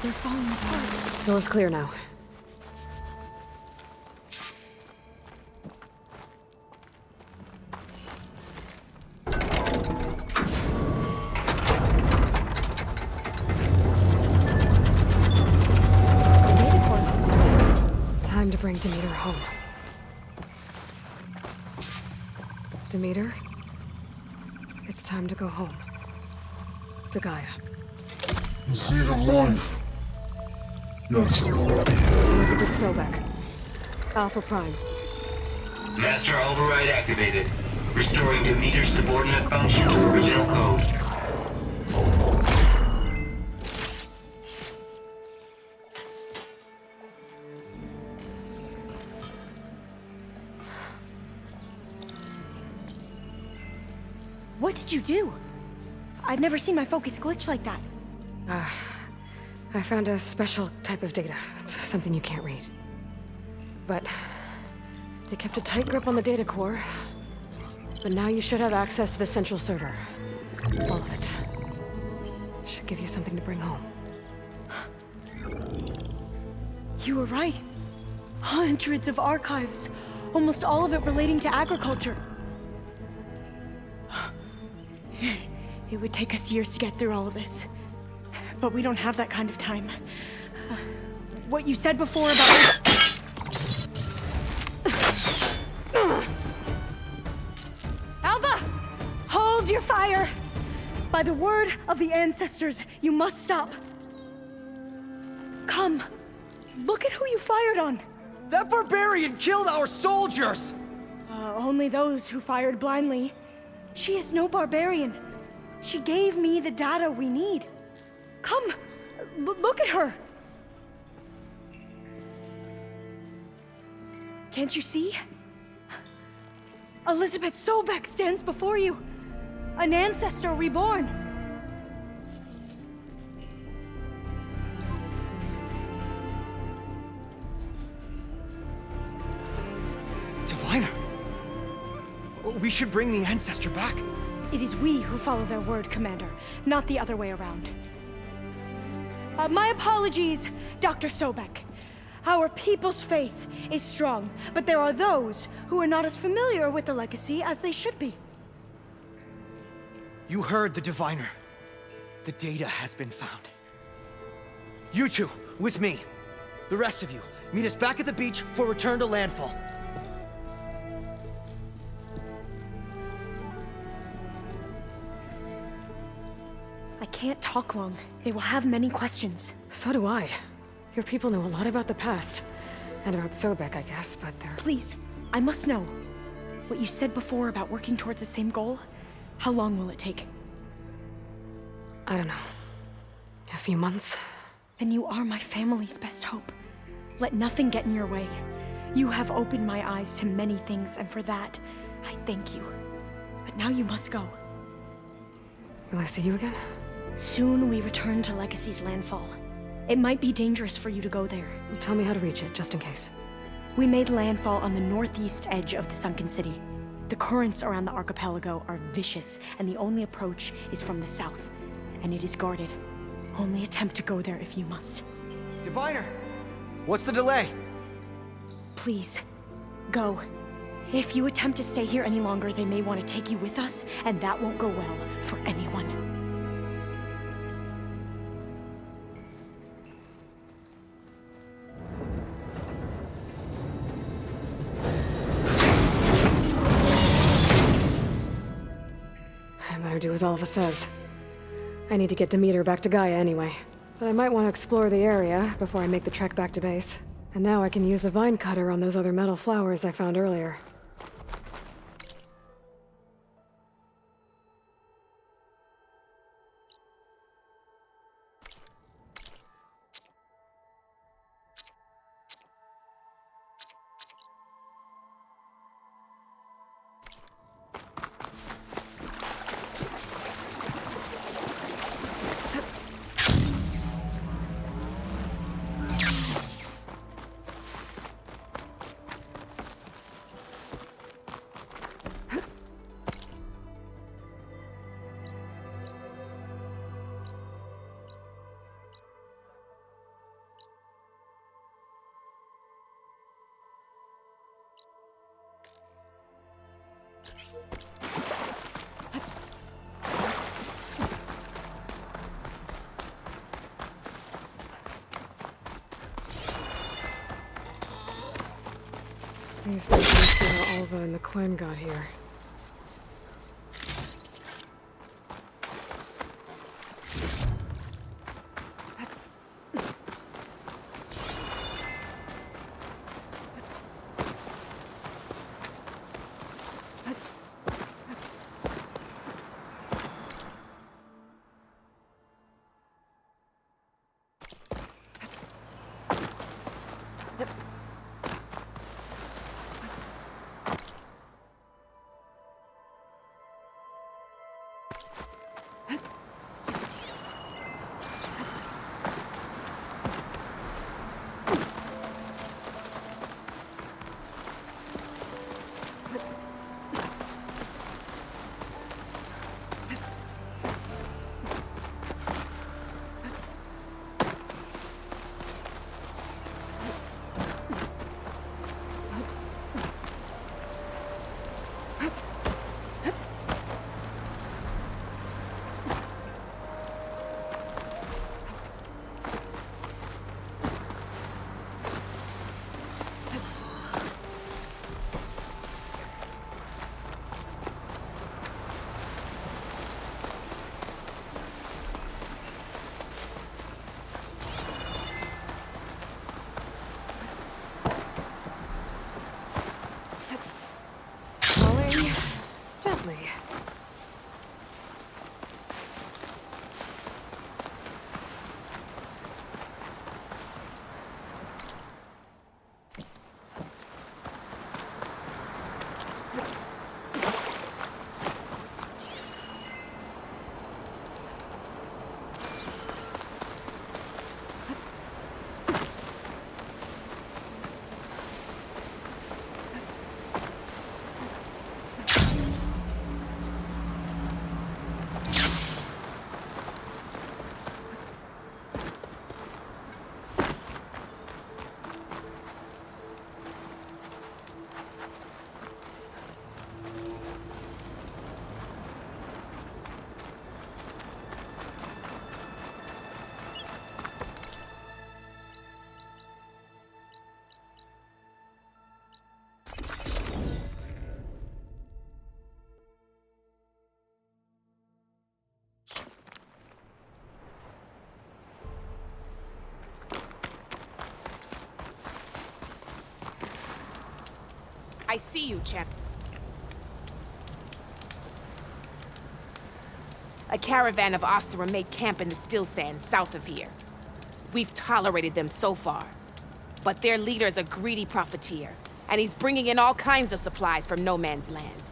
They're falling apart. Door's clear now. The data core looks intact. Time to bring Demeter home. Demeter? It's time to go home. To Gaia. The seed of life. Yes, I'm ready. Elizabeth Sobek. Alpha Prime. Master override activated. Restoring Demeter's subordinate function to original code. What did you do? I've never seen my focus glitch like that. I found a special type of data. It's something you can't read. But they kept a tight grip on the data core. But now you should have access to the central server. All of it. Should give you something to bring home. You were right. Hundreds of archives. Almost all of it relating to agriculture. It would take us years to get through all of this. But we don't have that kind of time. What you said before about... Alva! Hold your fire! By the word of the ancestors, you must stop. Come. Look at who you fired on. That barbarian killed our soldiers! Only those who fired blindly. She is no barbarian. She gave me the data we need. Come, look at her. Can't you see? Elizabeth Sobek stands before you. An ancestor reborn. Diviner! We should bring the ancestor back. It is we who follow their word, Commander, not the other way around. My apologies, Dr. Sobek. Our people's faith is strong, but there are those who are not as familiar with the legacy as they should be. You heard the diviner. The data has been found. You two, with me. The rest of you, meet us back at the beach for return to landfall. I can't talk long. They will have many questions. So do I. Your people know a lot about the past. And about Sobek, I guess, but they're... Please, I must know. What you said before about working towards the same goal, how long will it take? I don't know. A few months? Then you are my family's best hope. Let nothing get in your way. You have opened my eyes to many things, and for that, I thank you. But now you must go. Will I see you again? Soon we return to Legacy's landfall. It might be dangerous for you to go there. Tell me how to reach it, just in case. We made landfall on the northeast edge of the sunken city. The currents around the archipelago are vicious, and the only approach is from the south. And it is guarded. Only attempt to go there if you must. Diviner! What's the delay? Please, go. If you attempt to stay here any longer, they may want to take you with us, and that won't go well for anyone. as Alva says. I need to get Demeter back to Gaia anyway. But I might want to explore the area before I make the trek back to base. And now I can use the vine cutter on those other metal flowers I found earlier. These must be how Alva and the Quen got here. I see you, champ. A caravan of Oseram made camp in the still sands south of here. We've tolerated them so far. But their leader's a greedy profiteer, and he's bringing in all kinds of supplies from no man's land.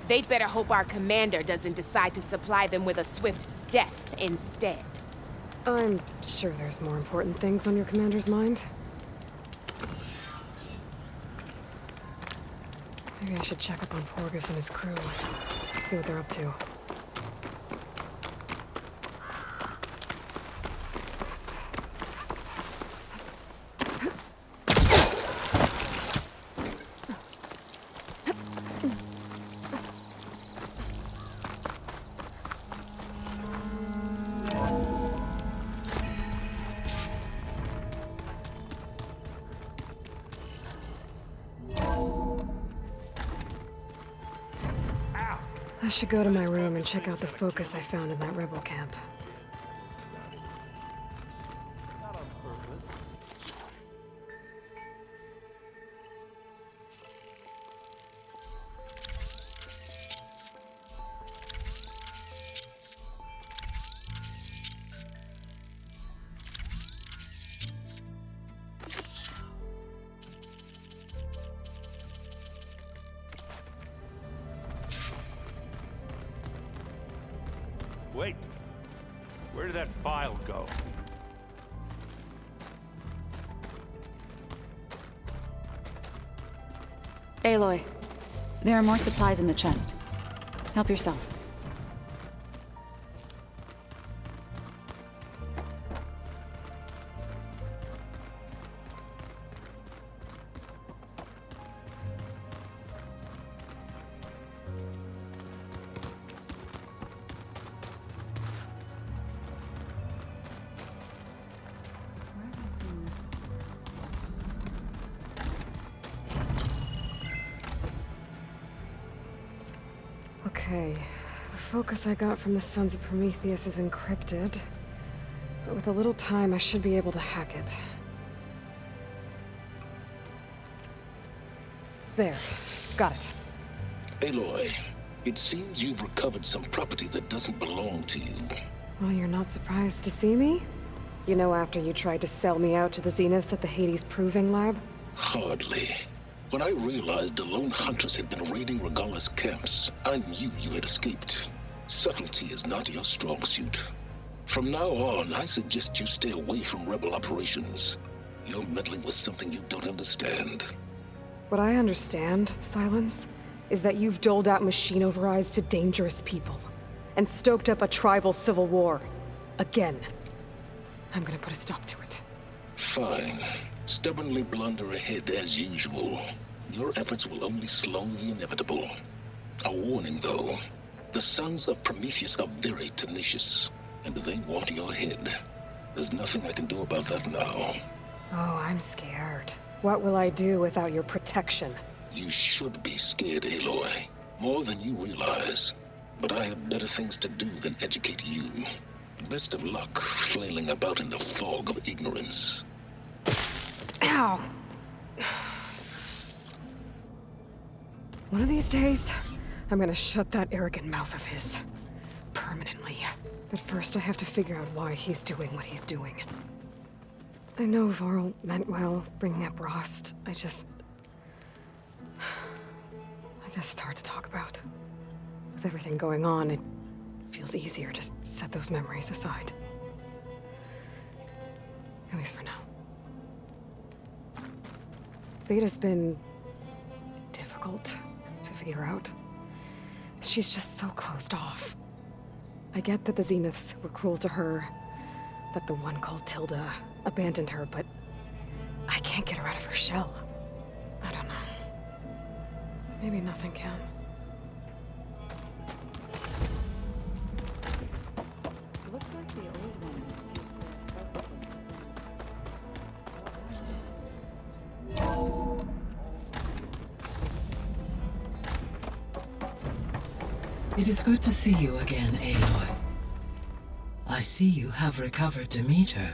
They'd better hope our commander doesn't decide to supply them with a swift death instead. I'm sure there's more important things on your commander's mind. Maybe I should check up on Porgif and his crew. See what they're up to. I should go to my room and check out the focus I found in that rebel camp. Wait. Where did that file go? Aloy, there are more supplies in the chest. Help yourself. Okay, the focus I got from the Sons of Prometheus is encrypted, but with a little time I should be able to hack it. There, got it. Aloy, it seems you've recovered some property that doesn't belong to you. Well, you're not surprised to see me? You know, after you tried to sell me out to the Zeniths at the Hades Proving Lab? Hardly. When I realized the lone huntress had been raiding Regala's camps, I knew you had escaped. Subtlety is not your strong suit. From now on, I suggest you stay away from rebel operations. You're meddling with something you don't understand. What I understand, Silence, is that you've doled out machine overrides to dangerous people, and stoked up a tribal civil war. Again. I'm gonna put a stop to it. Fine. Stubbornly blunder ahead as usual. Your efforts will only slow the inevitable. A warning, though. The Sons of Prometheus are very tenacious, and they want your head. There's nothing I can do about that now. Oh, I'm scared. What will I do without your protection? You should be scared, Aloy. More than you realize. But I have better things to do than educate you. Best of luck flailing about in the fog of ignorance. Ow! One of these days, I'm gonna shut that arrogant mouth of his. Permanently. But first I have to figure out why he's doing what he's doing. I know Varl meant well, bringing up Rost. I guess it's hard to talk about. With everything going on, it feels easier to set those memories aside. At least for now. Beta's been difficult to figure out. She's just so closed off. I get that the Zeniths were cruel to her, that the one called Tilda abandoned her, but I can't get her out of her shell. I don't know. Maybe nothing can. Looks like the old one It is good to see you again, Aloy. I see you have recovered Demeter.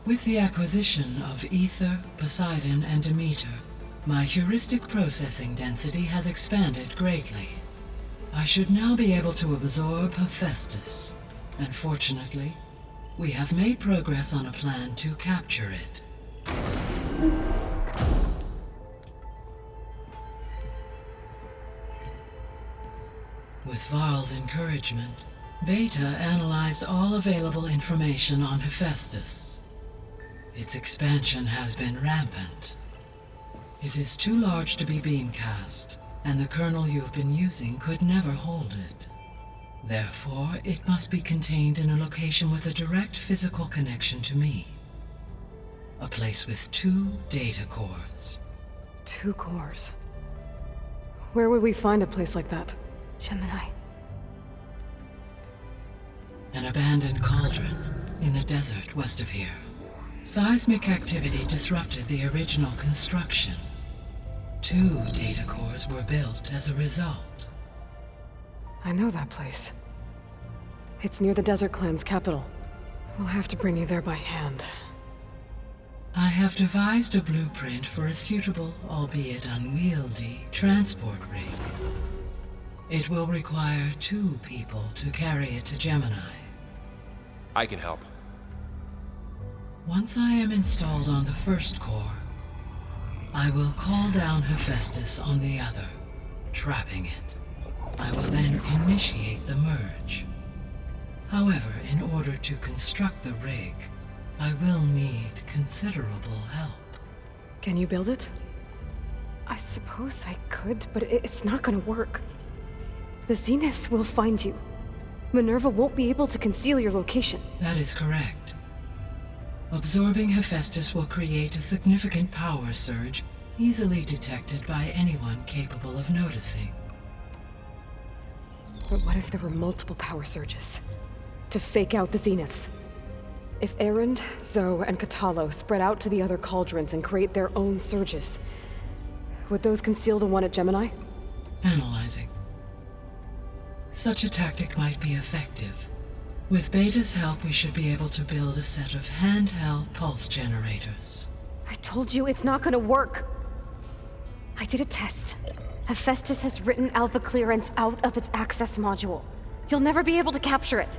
With the acquisition of Ether, Poseidon, and Demeter, my heuristic processing density has expanded greatly. I should now be able to absorb Hephaestus, and fortunately, we have made progress on a plan to capture it. With Varl's encouragement, Beta analyzed all available information on Hephaestus. Its expansion has been rampant. It is too large to be beamcast, and the kernel you've been using could never hold it. Therefore, it must be contained in a location with a direct physical connection to me. A place with 2 data cores. 2 cores. Where would we find a place like that? Gemini. An abandoned cauldron in the desert west of here. Seismic activity disrupted the original construction. 2 data cores were built as a result. I know that place. It's near the Desert Clan's capital. We'll have to bring you there by hand. I have devised a blueprint for a suitable, albeit unwieldy, transport rig. It will require 2 people to carry it to Gemini. I can help. Once I am installed on the first core, I will call down Hephaestus on the other, trapping it. I will then initiate the merge. However, in order to construct the rig, I will need considerable help. Can you build it? I suppose I could, but it's not gonna work. The Zeniths will find you. Minerva won't be able to conceal your location. That is correct. Absorbing Hephaestus will create a significant power surge, easily detected by anyone capable of noticing. But what if there were multiple power surges? To fake out the Zeniths? If Erend, Zoe, and Katalo spread out to the other cauldrons and create their own surges, would those conceal the one at Gemini? Analyzing. Such a tactic might be effective. With Beta's help, we should be able to build a set of handheld pulse generators. I told you it's not gonna work. I did a test. Hephaestus has written Alpha clearance out of its access module. You'll never be able to capture it.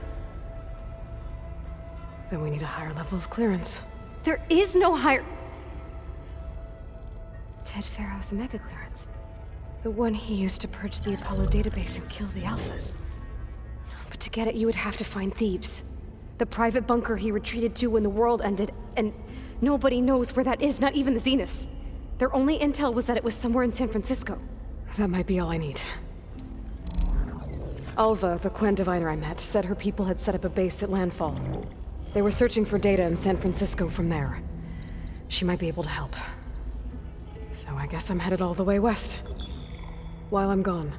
Then we need a higher level of clearance. There is no higher... Ted Farrow's Omega clearance. The one he used to purge the Apollo database and kill the Alphas. But to get it, you would have to find Thebes. The private bunker he retreated to when the world ended, and nobody knows where that is, not even the Zeniths. Their only intel was that it was somewhere in San Francisco. That might be all I need. Alva, the Quen diviner I met, said her people had set up a base at Landfall. They were searching for data in San Francisco from there. She might be able to help. So I guess I'm headed all the way west. While I'm gone,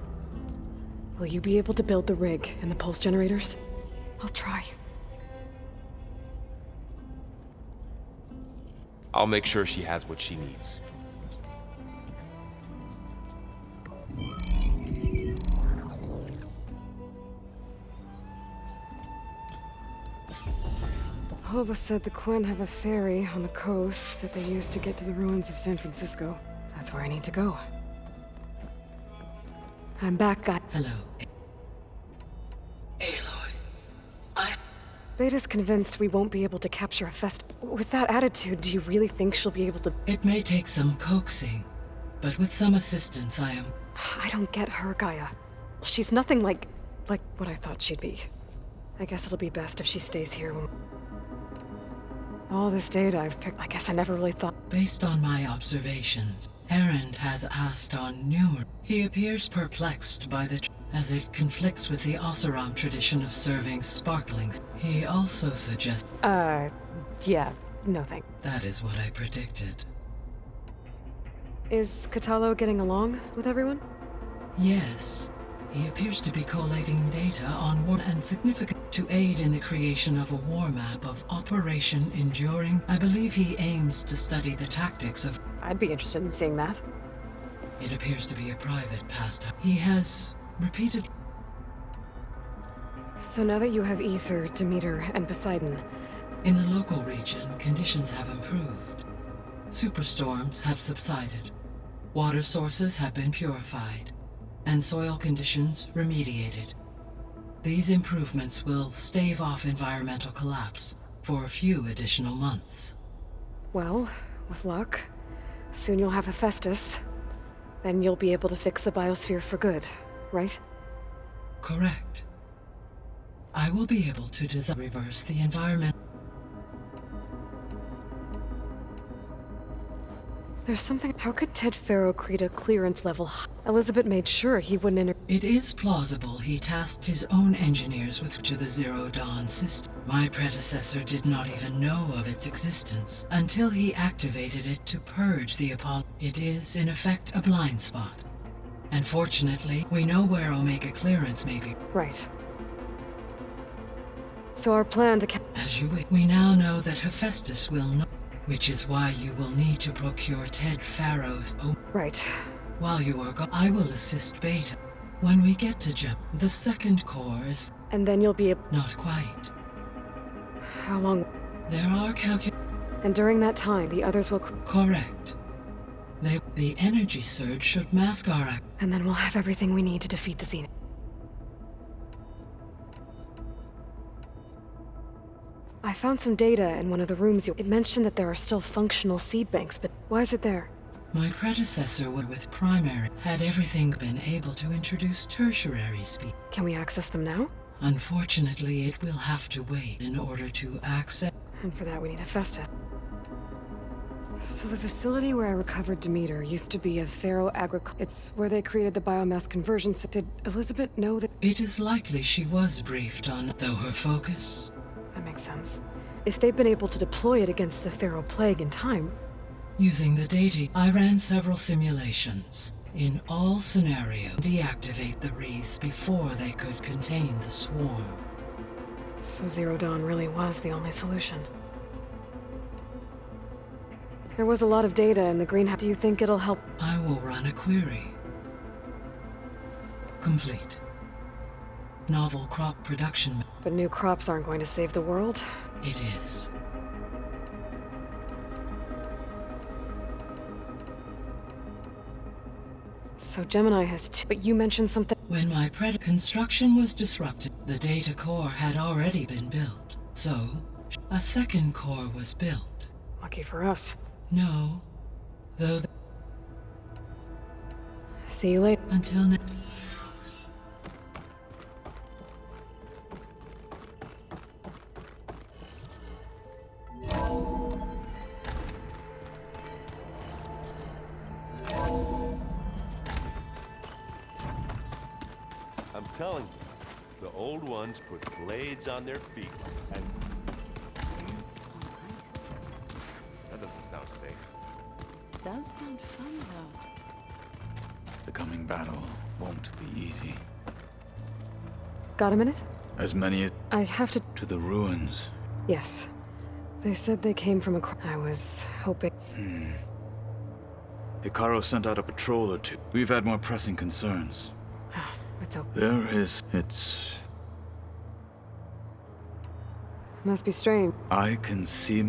will you be able to build the rig and the pulse generators? I'll try. I'll make sure she has what she needs. Alva said the Quen have a ferry on the coast that they use to get to the ruins of San Francisco. That's where I need to go. I'm back, guy. Hello. Beta's convinced we won't be able to capture Hephaestus. With that attitude, do you really think she'll be able to... It may take some coaxing, but with some assistance, I don't get her, Gaia. She's nothing like what I thought she'd be. I guess it'll be best if she stays here when... All this data I've picked, I guess I never really thought... Based on my observations, Erend has asked on numerous... He appears perplexed by the... as it conflicts with the Oseram tradition of serving sparklings. He also suggests... yeah, no thank. That is what I predicted. Is Katalo getting along with everyone? Yes. He appears to be collating data on war and significant to aid in the creation of a war map of Operation Enduring. I believe he aims to study the tactics of... I'd be interested in seeing that. It appears to be a private pastime. He has repeated... So now that you have Ether, Demeter, and Poseidon... In the local region, conditions have improved. Superstorms have subsided. Water sources have been purified. And soil conditions remediated. These improvements will stave off environmental collapse for a few additional months. Well, with luck, soon you'll have Hephaestus. Then you'll be able to fix the biosphere for good, right? Correct. I will be able to reverse the environment. There's something. How could Ted Farrow create a clearance level? Elizabeth made sure he wouldn't enter. It is plausible he tasked his own engineers with to the Zero Dawn system. My predecessor did not even know of its existence until he activated it to purge the Apollo. It is, in effect, a blind spot. And fortunately, we know where Omega clearance may be. Right. So our plan to As you wish. We now know that Hephaestus will know, which is why you will need to procure Ted Farrow's Right. While you are gone, I will assist Beta. When we get to Gem, the second core is... And then you'll be able... Not quite. How long? There are And during that time, the others will... Correct. The energy surge should mask our act. And then we'll have everything we need to defeat the Zenith. I found some data in one of the rooms. It mentioned that there are still functional seed banks, but why is it there? My predecessor with primary had everything been able to introduce tertiary speed. Can we access them now? Unfortunately, it will have to wait in order to access. And for that we need Hephaestus. So the facility where I recovered Demeter used to be a Pharaoh It's where they created the biomass conversion. Did Elizabeth know that? It is likely she was briefed on, though her focus... That makes sense. If they've been able to deploy it against the Pharaoh Plague in time... Using the data, I ran several simulations. In all scenarios, deactivate the wreaths before they could contain the swarm. So Zero Dawn really was the only solution. There was a lot of data in the greenhouse. Do you think it'll help? I will run a query. Complete. Novel crop production. But new crops aren't going to save the world? It is. So Gemini has two, but you mentioned something. When my construction was disrupted, the data core had already been built. So, a second core was built. Lucky for us. No. Though See you later. Until now. I'm telling you, the old ones put blades on their feet and... That doesn't sound safe. Does sound fun, though. The coming battle won't be easy. Got a minute? As many as... I have to... To the ruins. Yes. They said they came from I was hoping... Hikaru sent out a patrol or two. We've had more pressing concerns. It's okay. There is... It's... Must be strange. I can see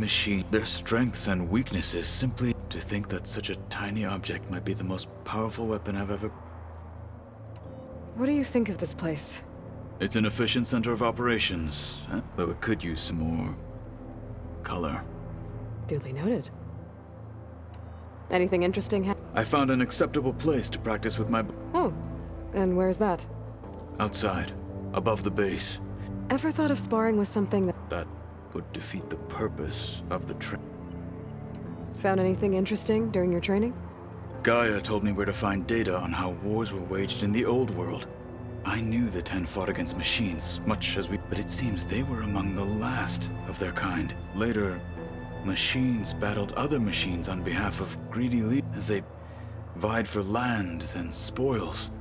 their strengths and weaknesses. Simply to think that such a tiny object might be the most powerful weapon I've ever... What do you think of this place? It's an efficient center of operations, though it could use some more... color. Duly noted. Anything interesting I found an acceptable place to practice with my... Oh, and where's that? Outside, above the base. Ever thought of sparring with something that would defeat the purpose of the training? Found anything interesting during your training? Gaia told me where to find data on how wars were waged in the old world. I knew the 10 fought against machines, much as we... But it seems they were among the last of their kind. Later, machines battled other machines on behalf of greedy leaders as they vied for lands and spoils.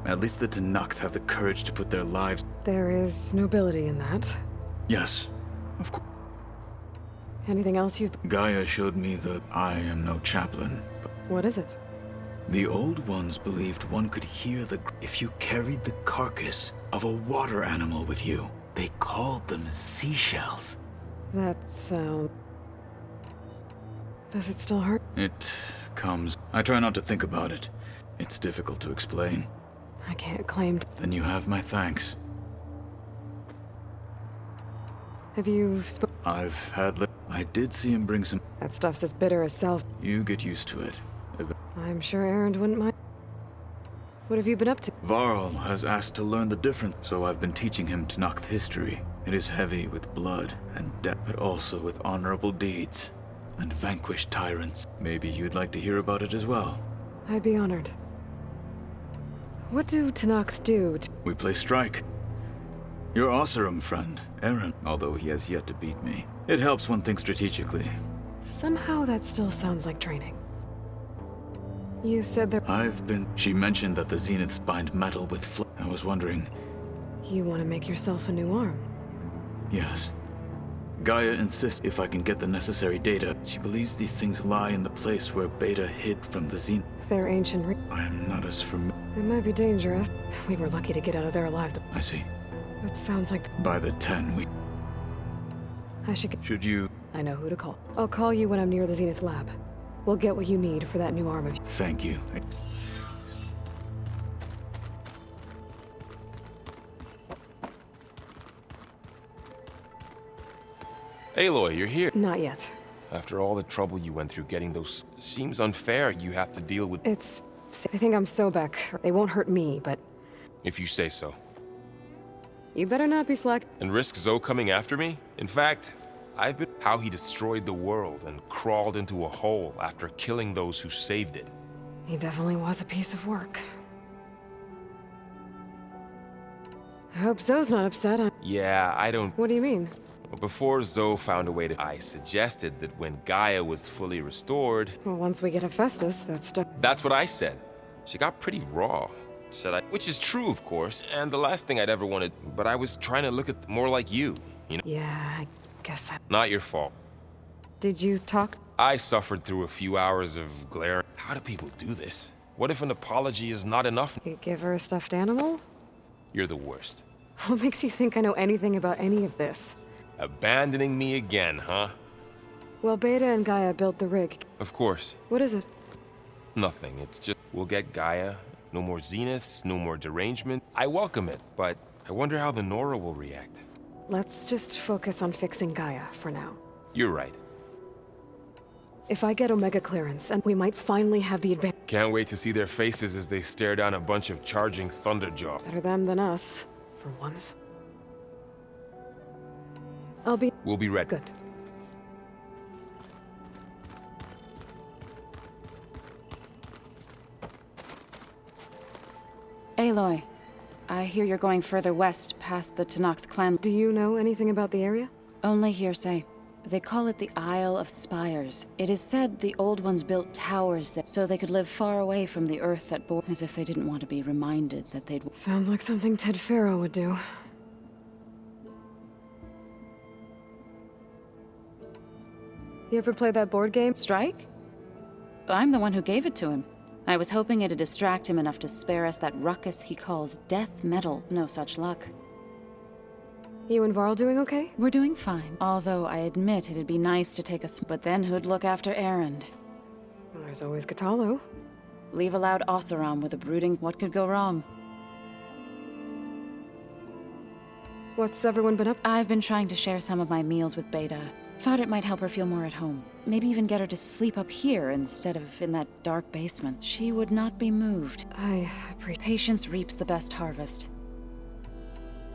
At least the Tenakth have the courage to put their lives... There is nobility in that. Yes, of course. Anything else you've... Gaia showed me that I am no chaplain, but... What is it? The old ones believed one could hear the... If you carried the carcass of a water animal with you. They called them seashells. That sound... Does it still hurt? It comes... I try not to think about it. It's difficult to explain. I can't claim... Then you have my thanks. Have you I've had... I did see him bring some... That stuff's as bitter as self. You get used to it. I'm sure Erend wouldn't mind. What have you been up to? Varl has asked to learn the difference, so I've been teaching him Tenakth history. It is heavy with blood and death, but also with honorable deeds. and vanquish tyrants. Maybe you'd like to hear about it as well. I'd be honored. What do Tenakth do? We play strike. Your Oseram friend, Aaron, although he has yet to beat me. It helps one think strategically. Somehow that still sounds like training. You said there... She mentioned that the Zeniths bind metal with I was wondering... You want to make yourself a new arm? Yes. Gaia insists if I can get the necessary data. She believes these things lie in the place where Beta hid from the Zenith. They're ancient I am not as familiar. It might be dangerous. We were lucky to get out of there alive. I see. It sounds like... By the 10, we... I should... Should you... I know who to call. I'll call you when I'm near the Zenith lab. We'll get what you need for that new arm of... Thank you. Aloy, you're here. Not yet. After all the trouble you went through getting those... Seems unfair you have to deal with... It's... I think I'm Sobek. They won't hurt me, but... If you say so. You better not be slack. And risk Zoe coming after me? In fact, I've been... How he destroyed the world and crawled into a hole after killing those who saved it. He definitely was a piece of work. I hope Zoe's not upset. Yeah, I don't... What do you mean? Well, before Zoe found a way to... I suggested that when Gaia was fully restored... Well, once we get Hephaestus, that stuff... That's what I said. She got pretty raw. Said I... Which is true, of course, and the last thing I'd ever wanted... But I was trying to look at more like you, you know? Yeah, I guess that... Not your fault. Did you talk? I suffered through a few hours of glare. How do people do this? What if an apology is not enough? You give her a stuffed animal? You're the worst. What makes you think I know anything about any of this? Abandoning me again, huh? Well, Beta and Gaia built the rig. Of course. What is it? Nothing. It's just, we'll get Gaia. No more Zeniths, no more derangement. I welcome it, but I wonder how the Nora will react. Let's just focus on fixing Gaia for now. You're right. If I get Omega clearance, and we might finally have the advantage. Can't wait to see their faces as they stare down a bunch of charging Thunderjaw. Better them than us, for once. We'll be ready. Good. Aloy, I hear you're going further west past the Tenakth clan. Do you know anything about the area? Only hearsay. They call it the Isle of Spires. It is said the Old Ones built towers there so they could live far away from the earth that bore, as if they didn't want to be reminded that they'd... Sounds like something Ted Farrow would do. You ever play that board game? Strike? I'm the one who gave it to him. I was hoping it'd distract him enough to spare us that ruckus he calls death metal. No such luck. You and Varl doing okay? We're doing fine. Although I admit it'd be nice to take a but then who'd look after Erend? Well, there's always Katalo. Leave a loud Oseram with a brooding... What could go wrong? What's everyone been up? I've been trying to share some of my meals with Beta. Thought it might help her feel more at home. Maybe even get her to sleep up here instead of in that dark basement. She would not be moved. I appreciate... Patience reaps the best harvest.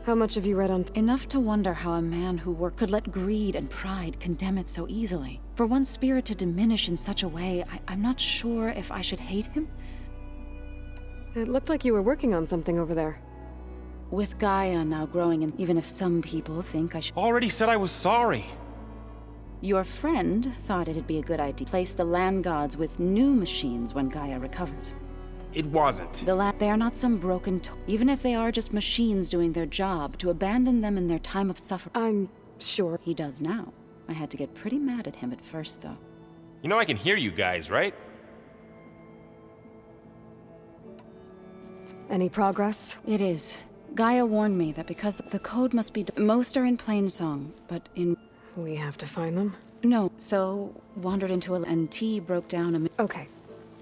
How much have you read on... Enough to wonder how a man who worked could let greed and pride condemn it so easily. For one's spirit to diminish in such a way, I'm not sure if I should hate him. It looked like you were working on something over there. With Gaia now growing, and even if some people think I should... Already said I was sorry. Your friend thought it'd be a good idea to place the land gods with new machines when Gaia recovers. It wasn't. They are not some broken even if they are just machines doing their job, to abandon them in their time of suffering. I'm sure. He does now. I had to get pretty mad at him at first, though. You know I can hear you guys, right? Any progress? It is. Gaia warned me that because the code must be... Most are in plain song, but in... We have to find them? No, so wandered into a... And T broke down a... Okay.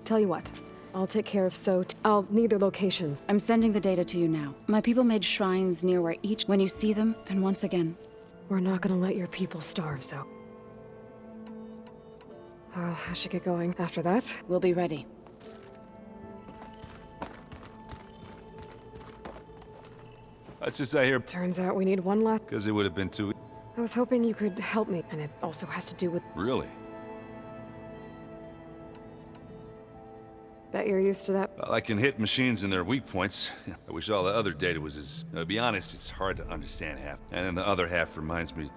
Tell you what. I'll take care of I'll need their locations. I'm sending the data to you now. My people made shrines near where each... When you see them, and once again... We're not gonna let your people starve, Zoe. Well, I should get going. After that... We'll be ready. That's just I hear. Turns out we need one last... Because it would have been too... I was hoping you could help me, and it also has to do with... Really? bet you're used to that. Well, I can hit machines in their weak points. I wish all the other data was as... To be honest, it's hard to understand half. And then the other half reminds me,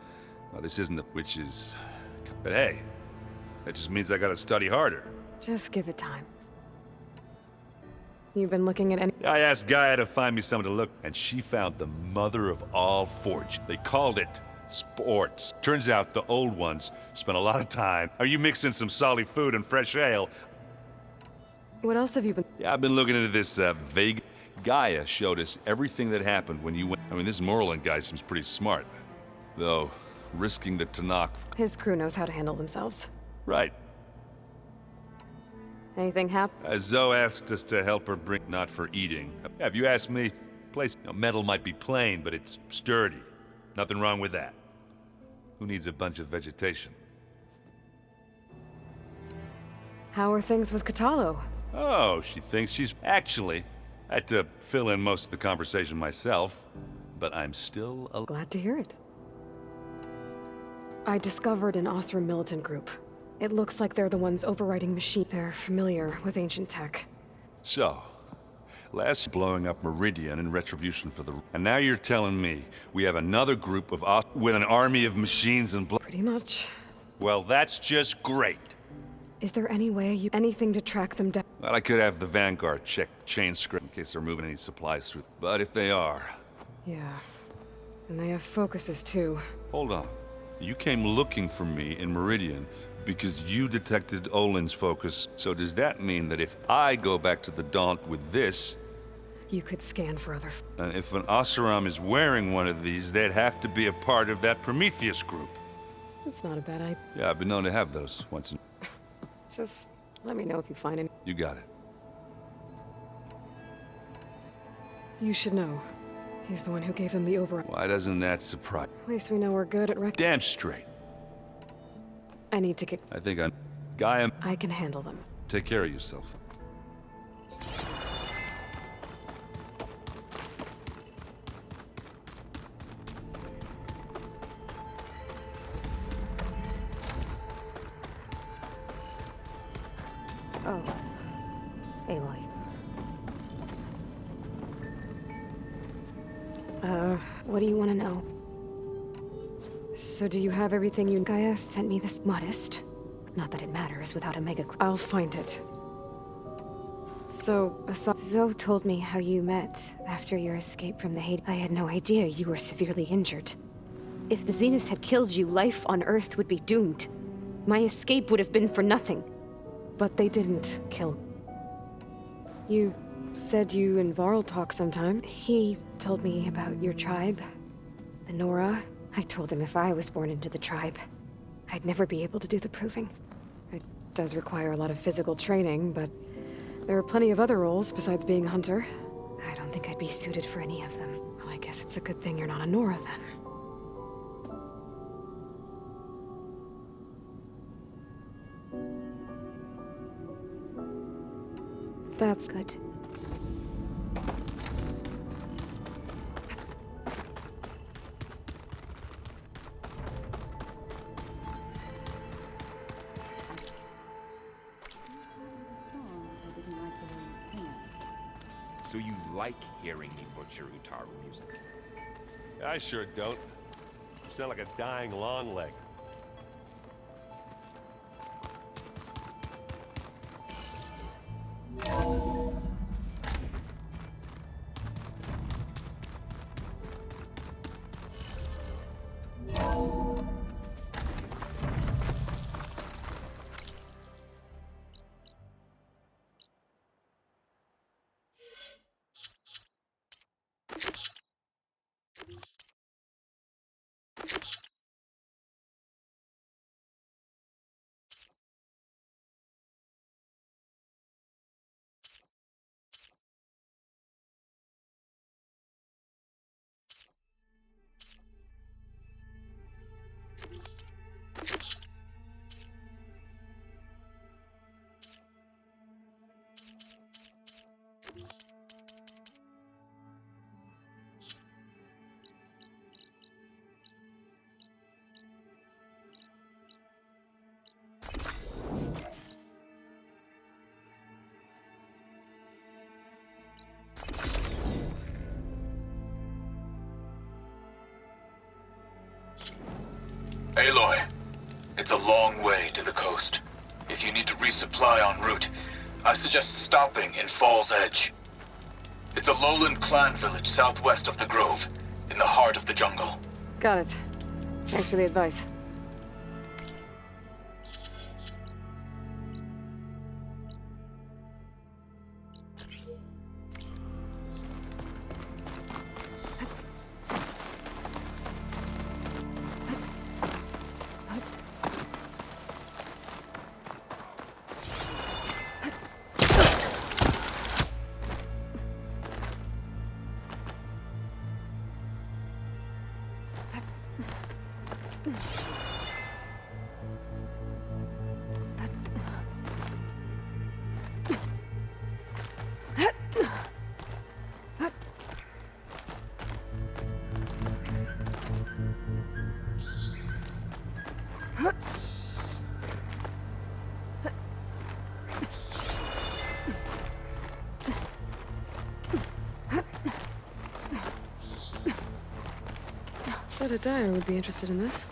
well, this isn't which is... But hey, that just means I gotta study harder. Just give it time. You've been looking at any... I asked Gaia to find me someone to look, and she found the mother of all forge. They called it sports. Turns out the old ones spent a lot of time. Are you mixing some solid food and fresh ale? What else have you been... Yeah, I've been looking into this vague... Gaia showed us everything that happened when you went... I mean, this Moreland guy seems pretty smart. Though, risking the Tanakh... His crew knows how to handle themselves. Right. Anything happen? Zoe asked us to help her bring... Not for eating. If you ask me, metal might be plain, but it's sturdy. Nothing wrong with that. Who needs a bunch of vegetation? How are things with Katalo? Oh, she thinks she's... Actually, I had to fill in most of the conversation myself, but I'm still... Glad to hear it. I discovered an Osram militant group. It looks like they're the ones overriding machine. They're familiar with ancient tech. So, last blowing up Meridian in retribution for the... And now you're telling me we have another group of with an army of machines and... Pretty much. Well, that's just great. Is there any way anything to track them down? Well, I could have the Vanguard check chain script in case they're moving any supplies through. But if they are... Yeah. And they have focuses, too. Hold on. You came looking for me in Meridian because you detected Olin's focus. So does that mean that if I go back to the Daunt with this... You could scan for other... And if an Oseram is wearing one of these, they'd have to be a part of that Prometheus group. That's not a bad idea. Yeah, I've been known to have those once in... Just let me know if you find any. You got it. You should know. He's the one who gave them the over... Why doesn't that surprise... At least we know we're good at Damn straight. I need to get... I think Gaia... I can handle them. Take care of yourself. Oh. Aloy. What do you want to know? So do you have everything you... Gaia sent me this modest. Not that it matters without a mega... I'll find it. So, Zoe told me how you met after your escape from the Hades. I had no idea you were severely injured. If the Zeniths had killed you, life on Earth would be doomed. My escape would have been for nothing. But they didn't kill me. You said you and Varl talk sometime. He told me about your tribe, the Nora. I told him if I was born into the tribe, I'd never be able to do the proving. It does require a lot of physical training, but there are plenty of other roles besides being a hunter. I don't think I'd be suited for any of them. Well, I guess it's a good thing you're not a Nora, then. That's good. So you like hearing me butcher Utaru music? I sure don't. You sound like a dying long leg. Aloy, it's a long way to the coast. If you need to resupply en route, I suggest stopping in Fall's Edge. It's a lowland clan village southwest of the Grove, in the heart of the jungle. Got it. Thanks for the advice. Bet a dyer would be interested in this.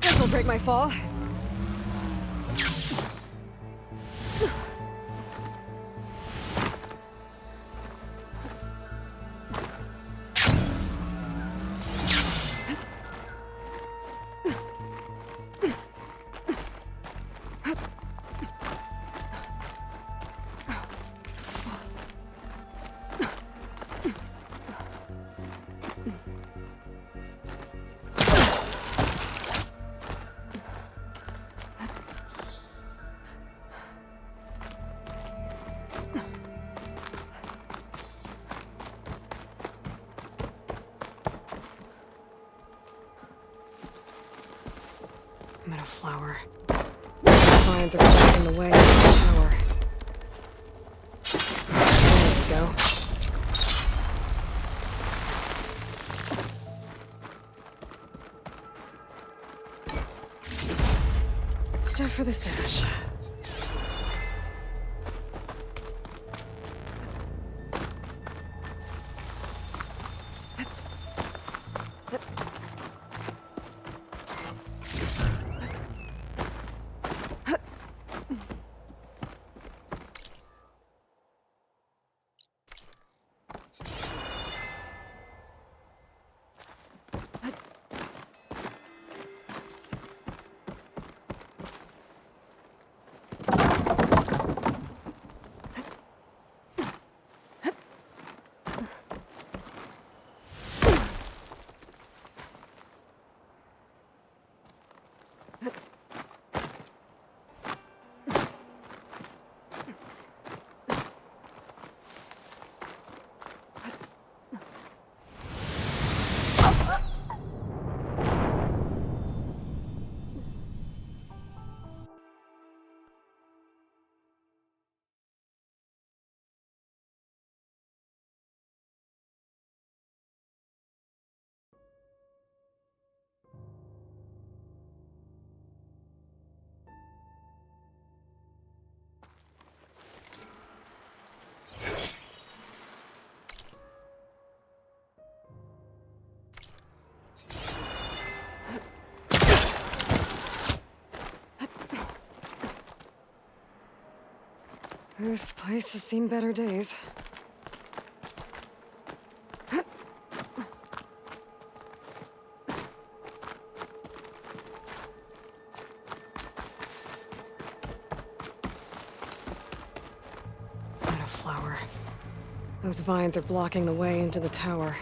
This'll break my fall. I'm at a flower. Vines are blocking the way to the tower. There we go. Stuff for the stash. This place has seen better days. Those vines are blocking the way into the tower.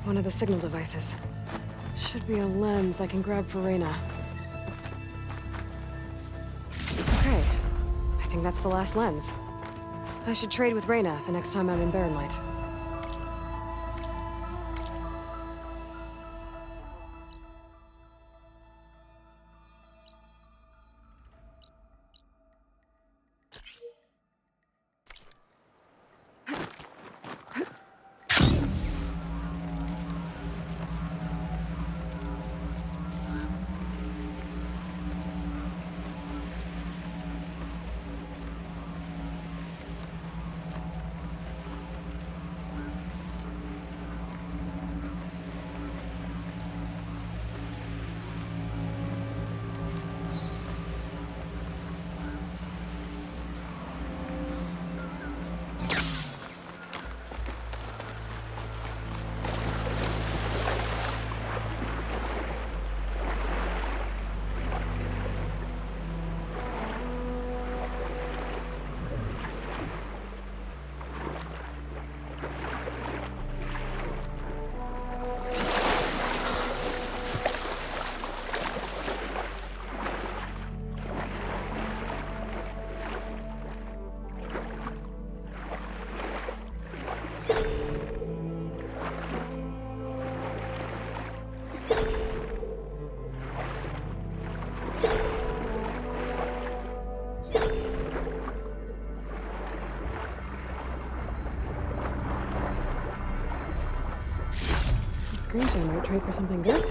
One of the signal devices. Should be a lens I can grab for Reyna. Okay, I think that's the last lens. I should trade with Reyna the next time I'm in Barren Light. Screen share might trade for something good.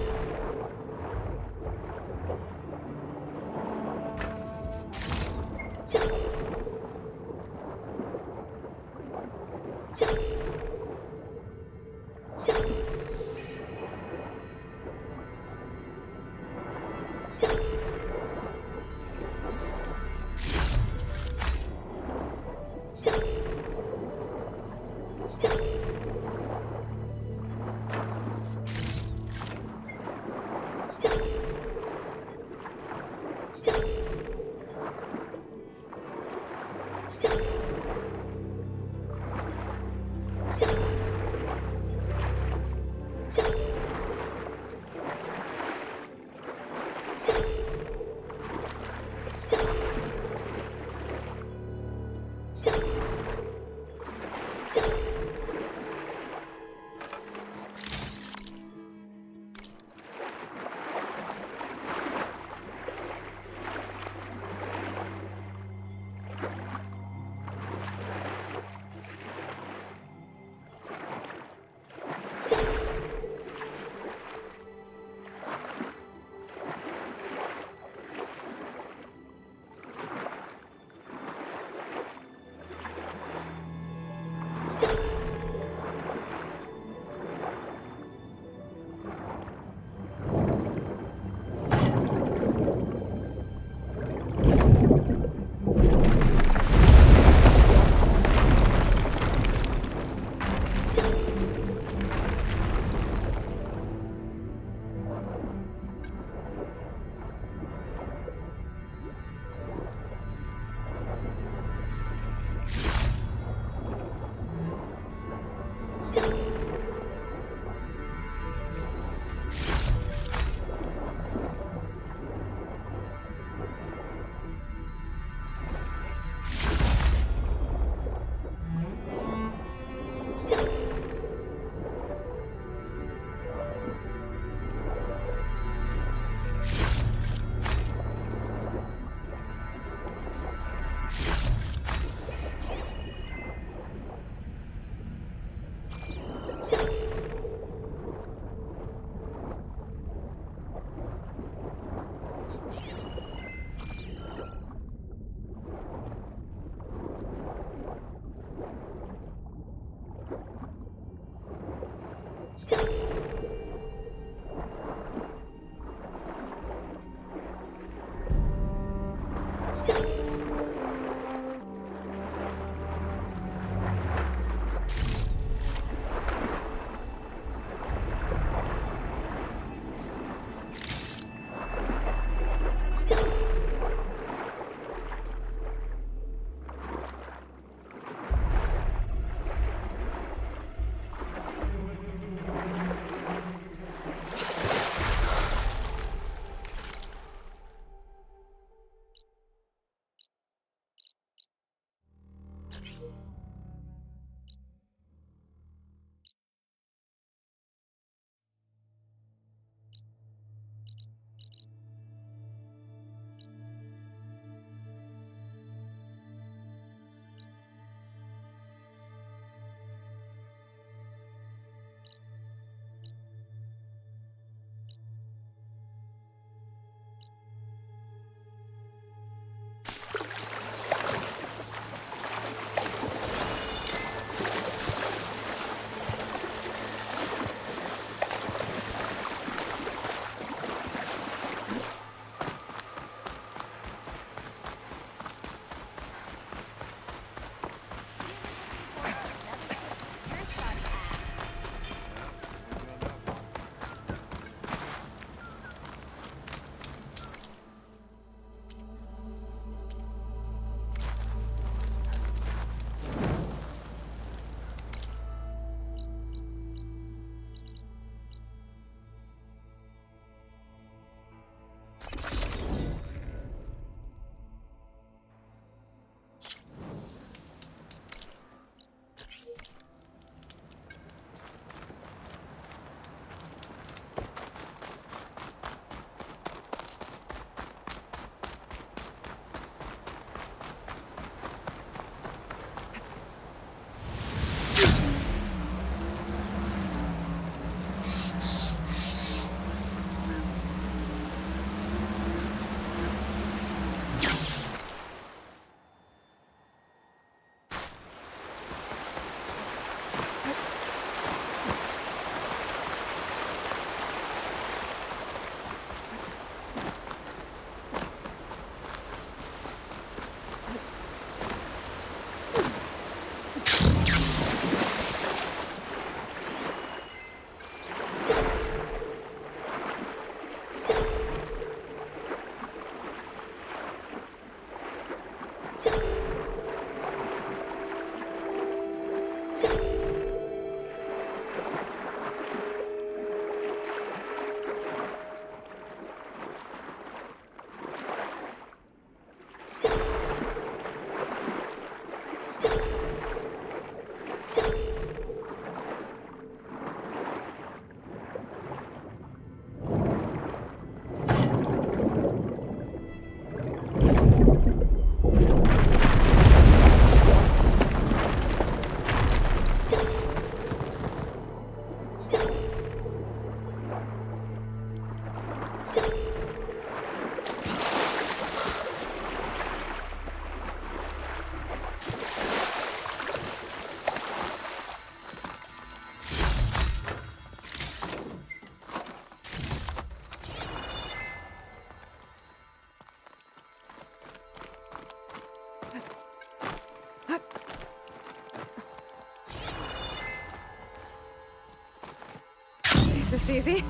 Thanks, Easy.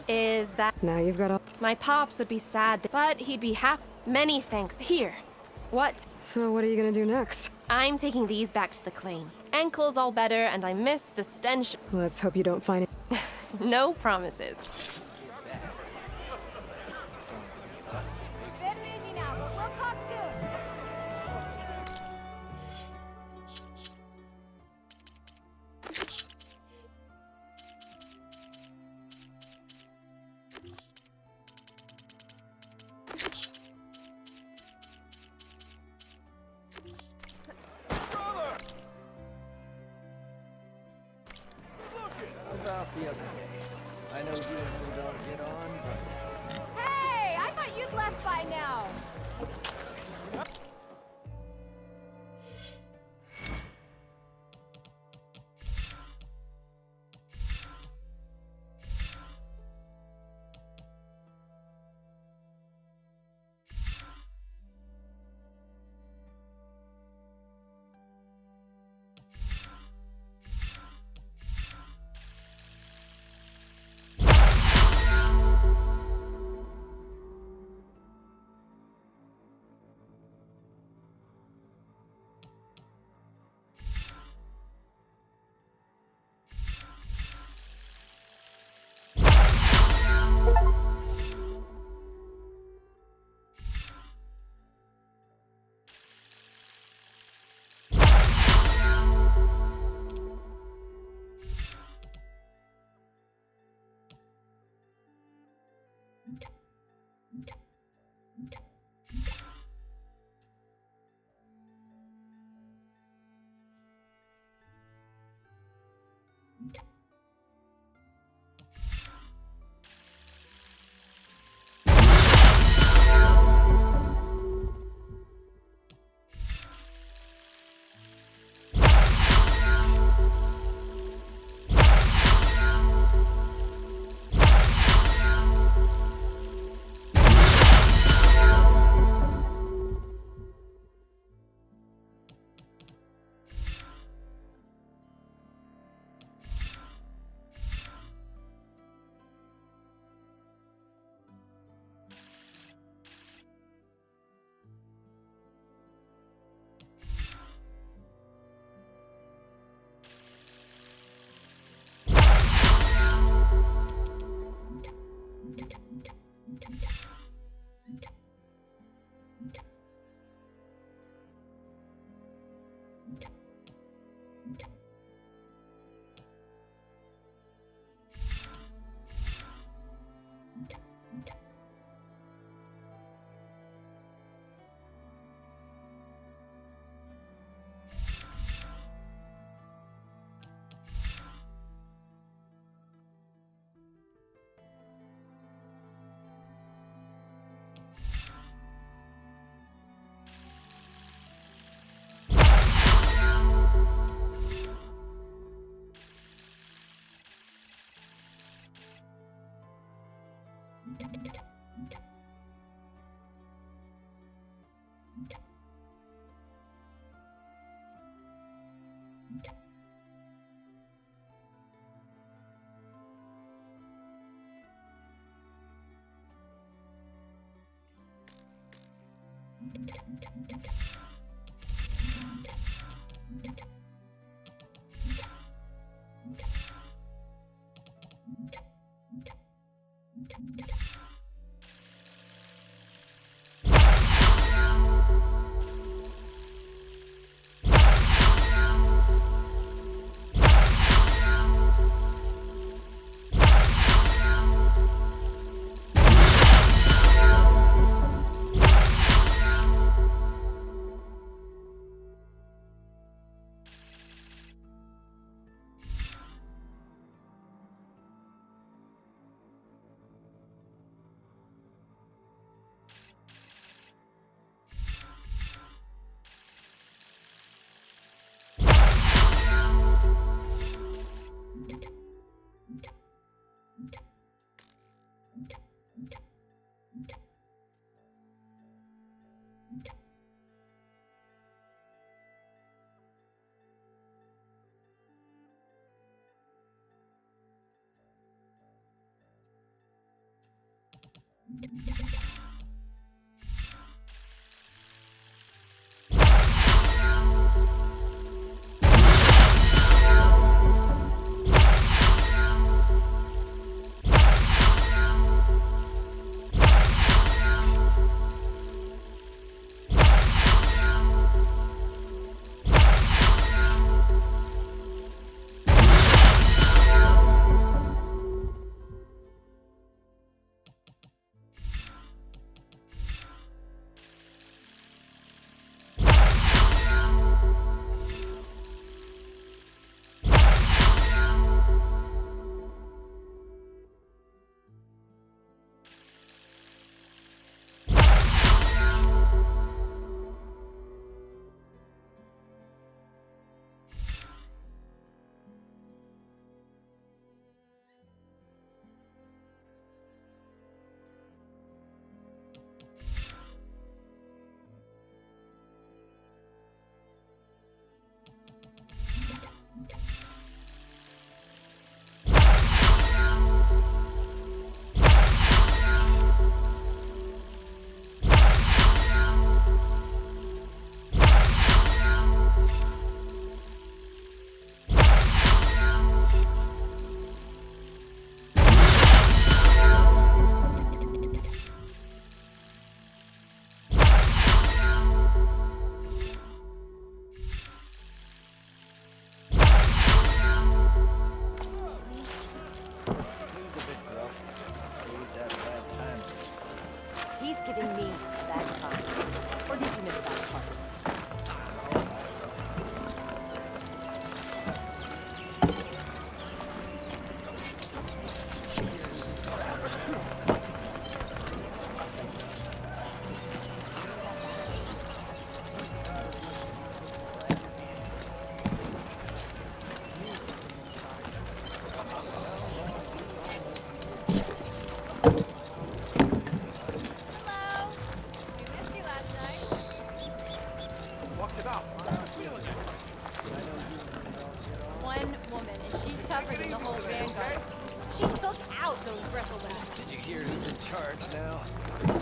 Is that... Now you've got a... My pops would be sad, but he'd be happy. Many thanks. Here. What? So what are you gonna do next? I'm taking these back to the claim. Ankle's all better, and I miss the stench. Let's hope you don't find it. No promises. About the other day. I know you and him don't get on, but... Hey, I thought you'd left by now. One woman, and she's tougher than the whole Vanguard. She took out those wrestlebacks. Did you hear who's in charge now?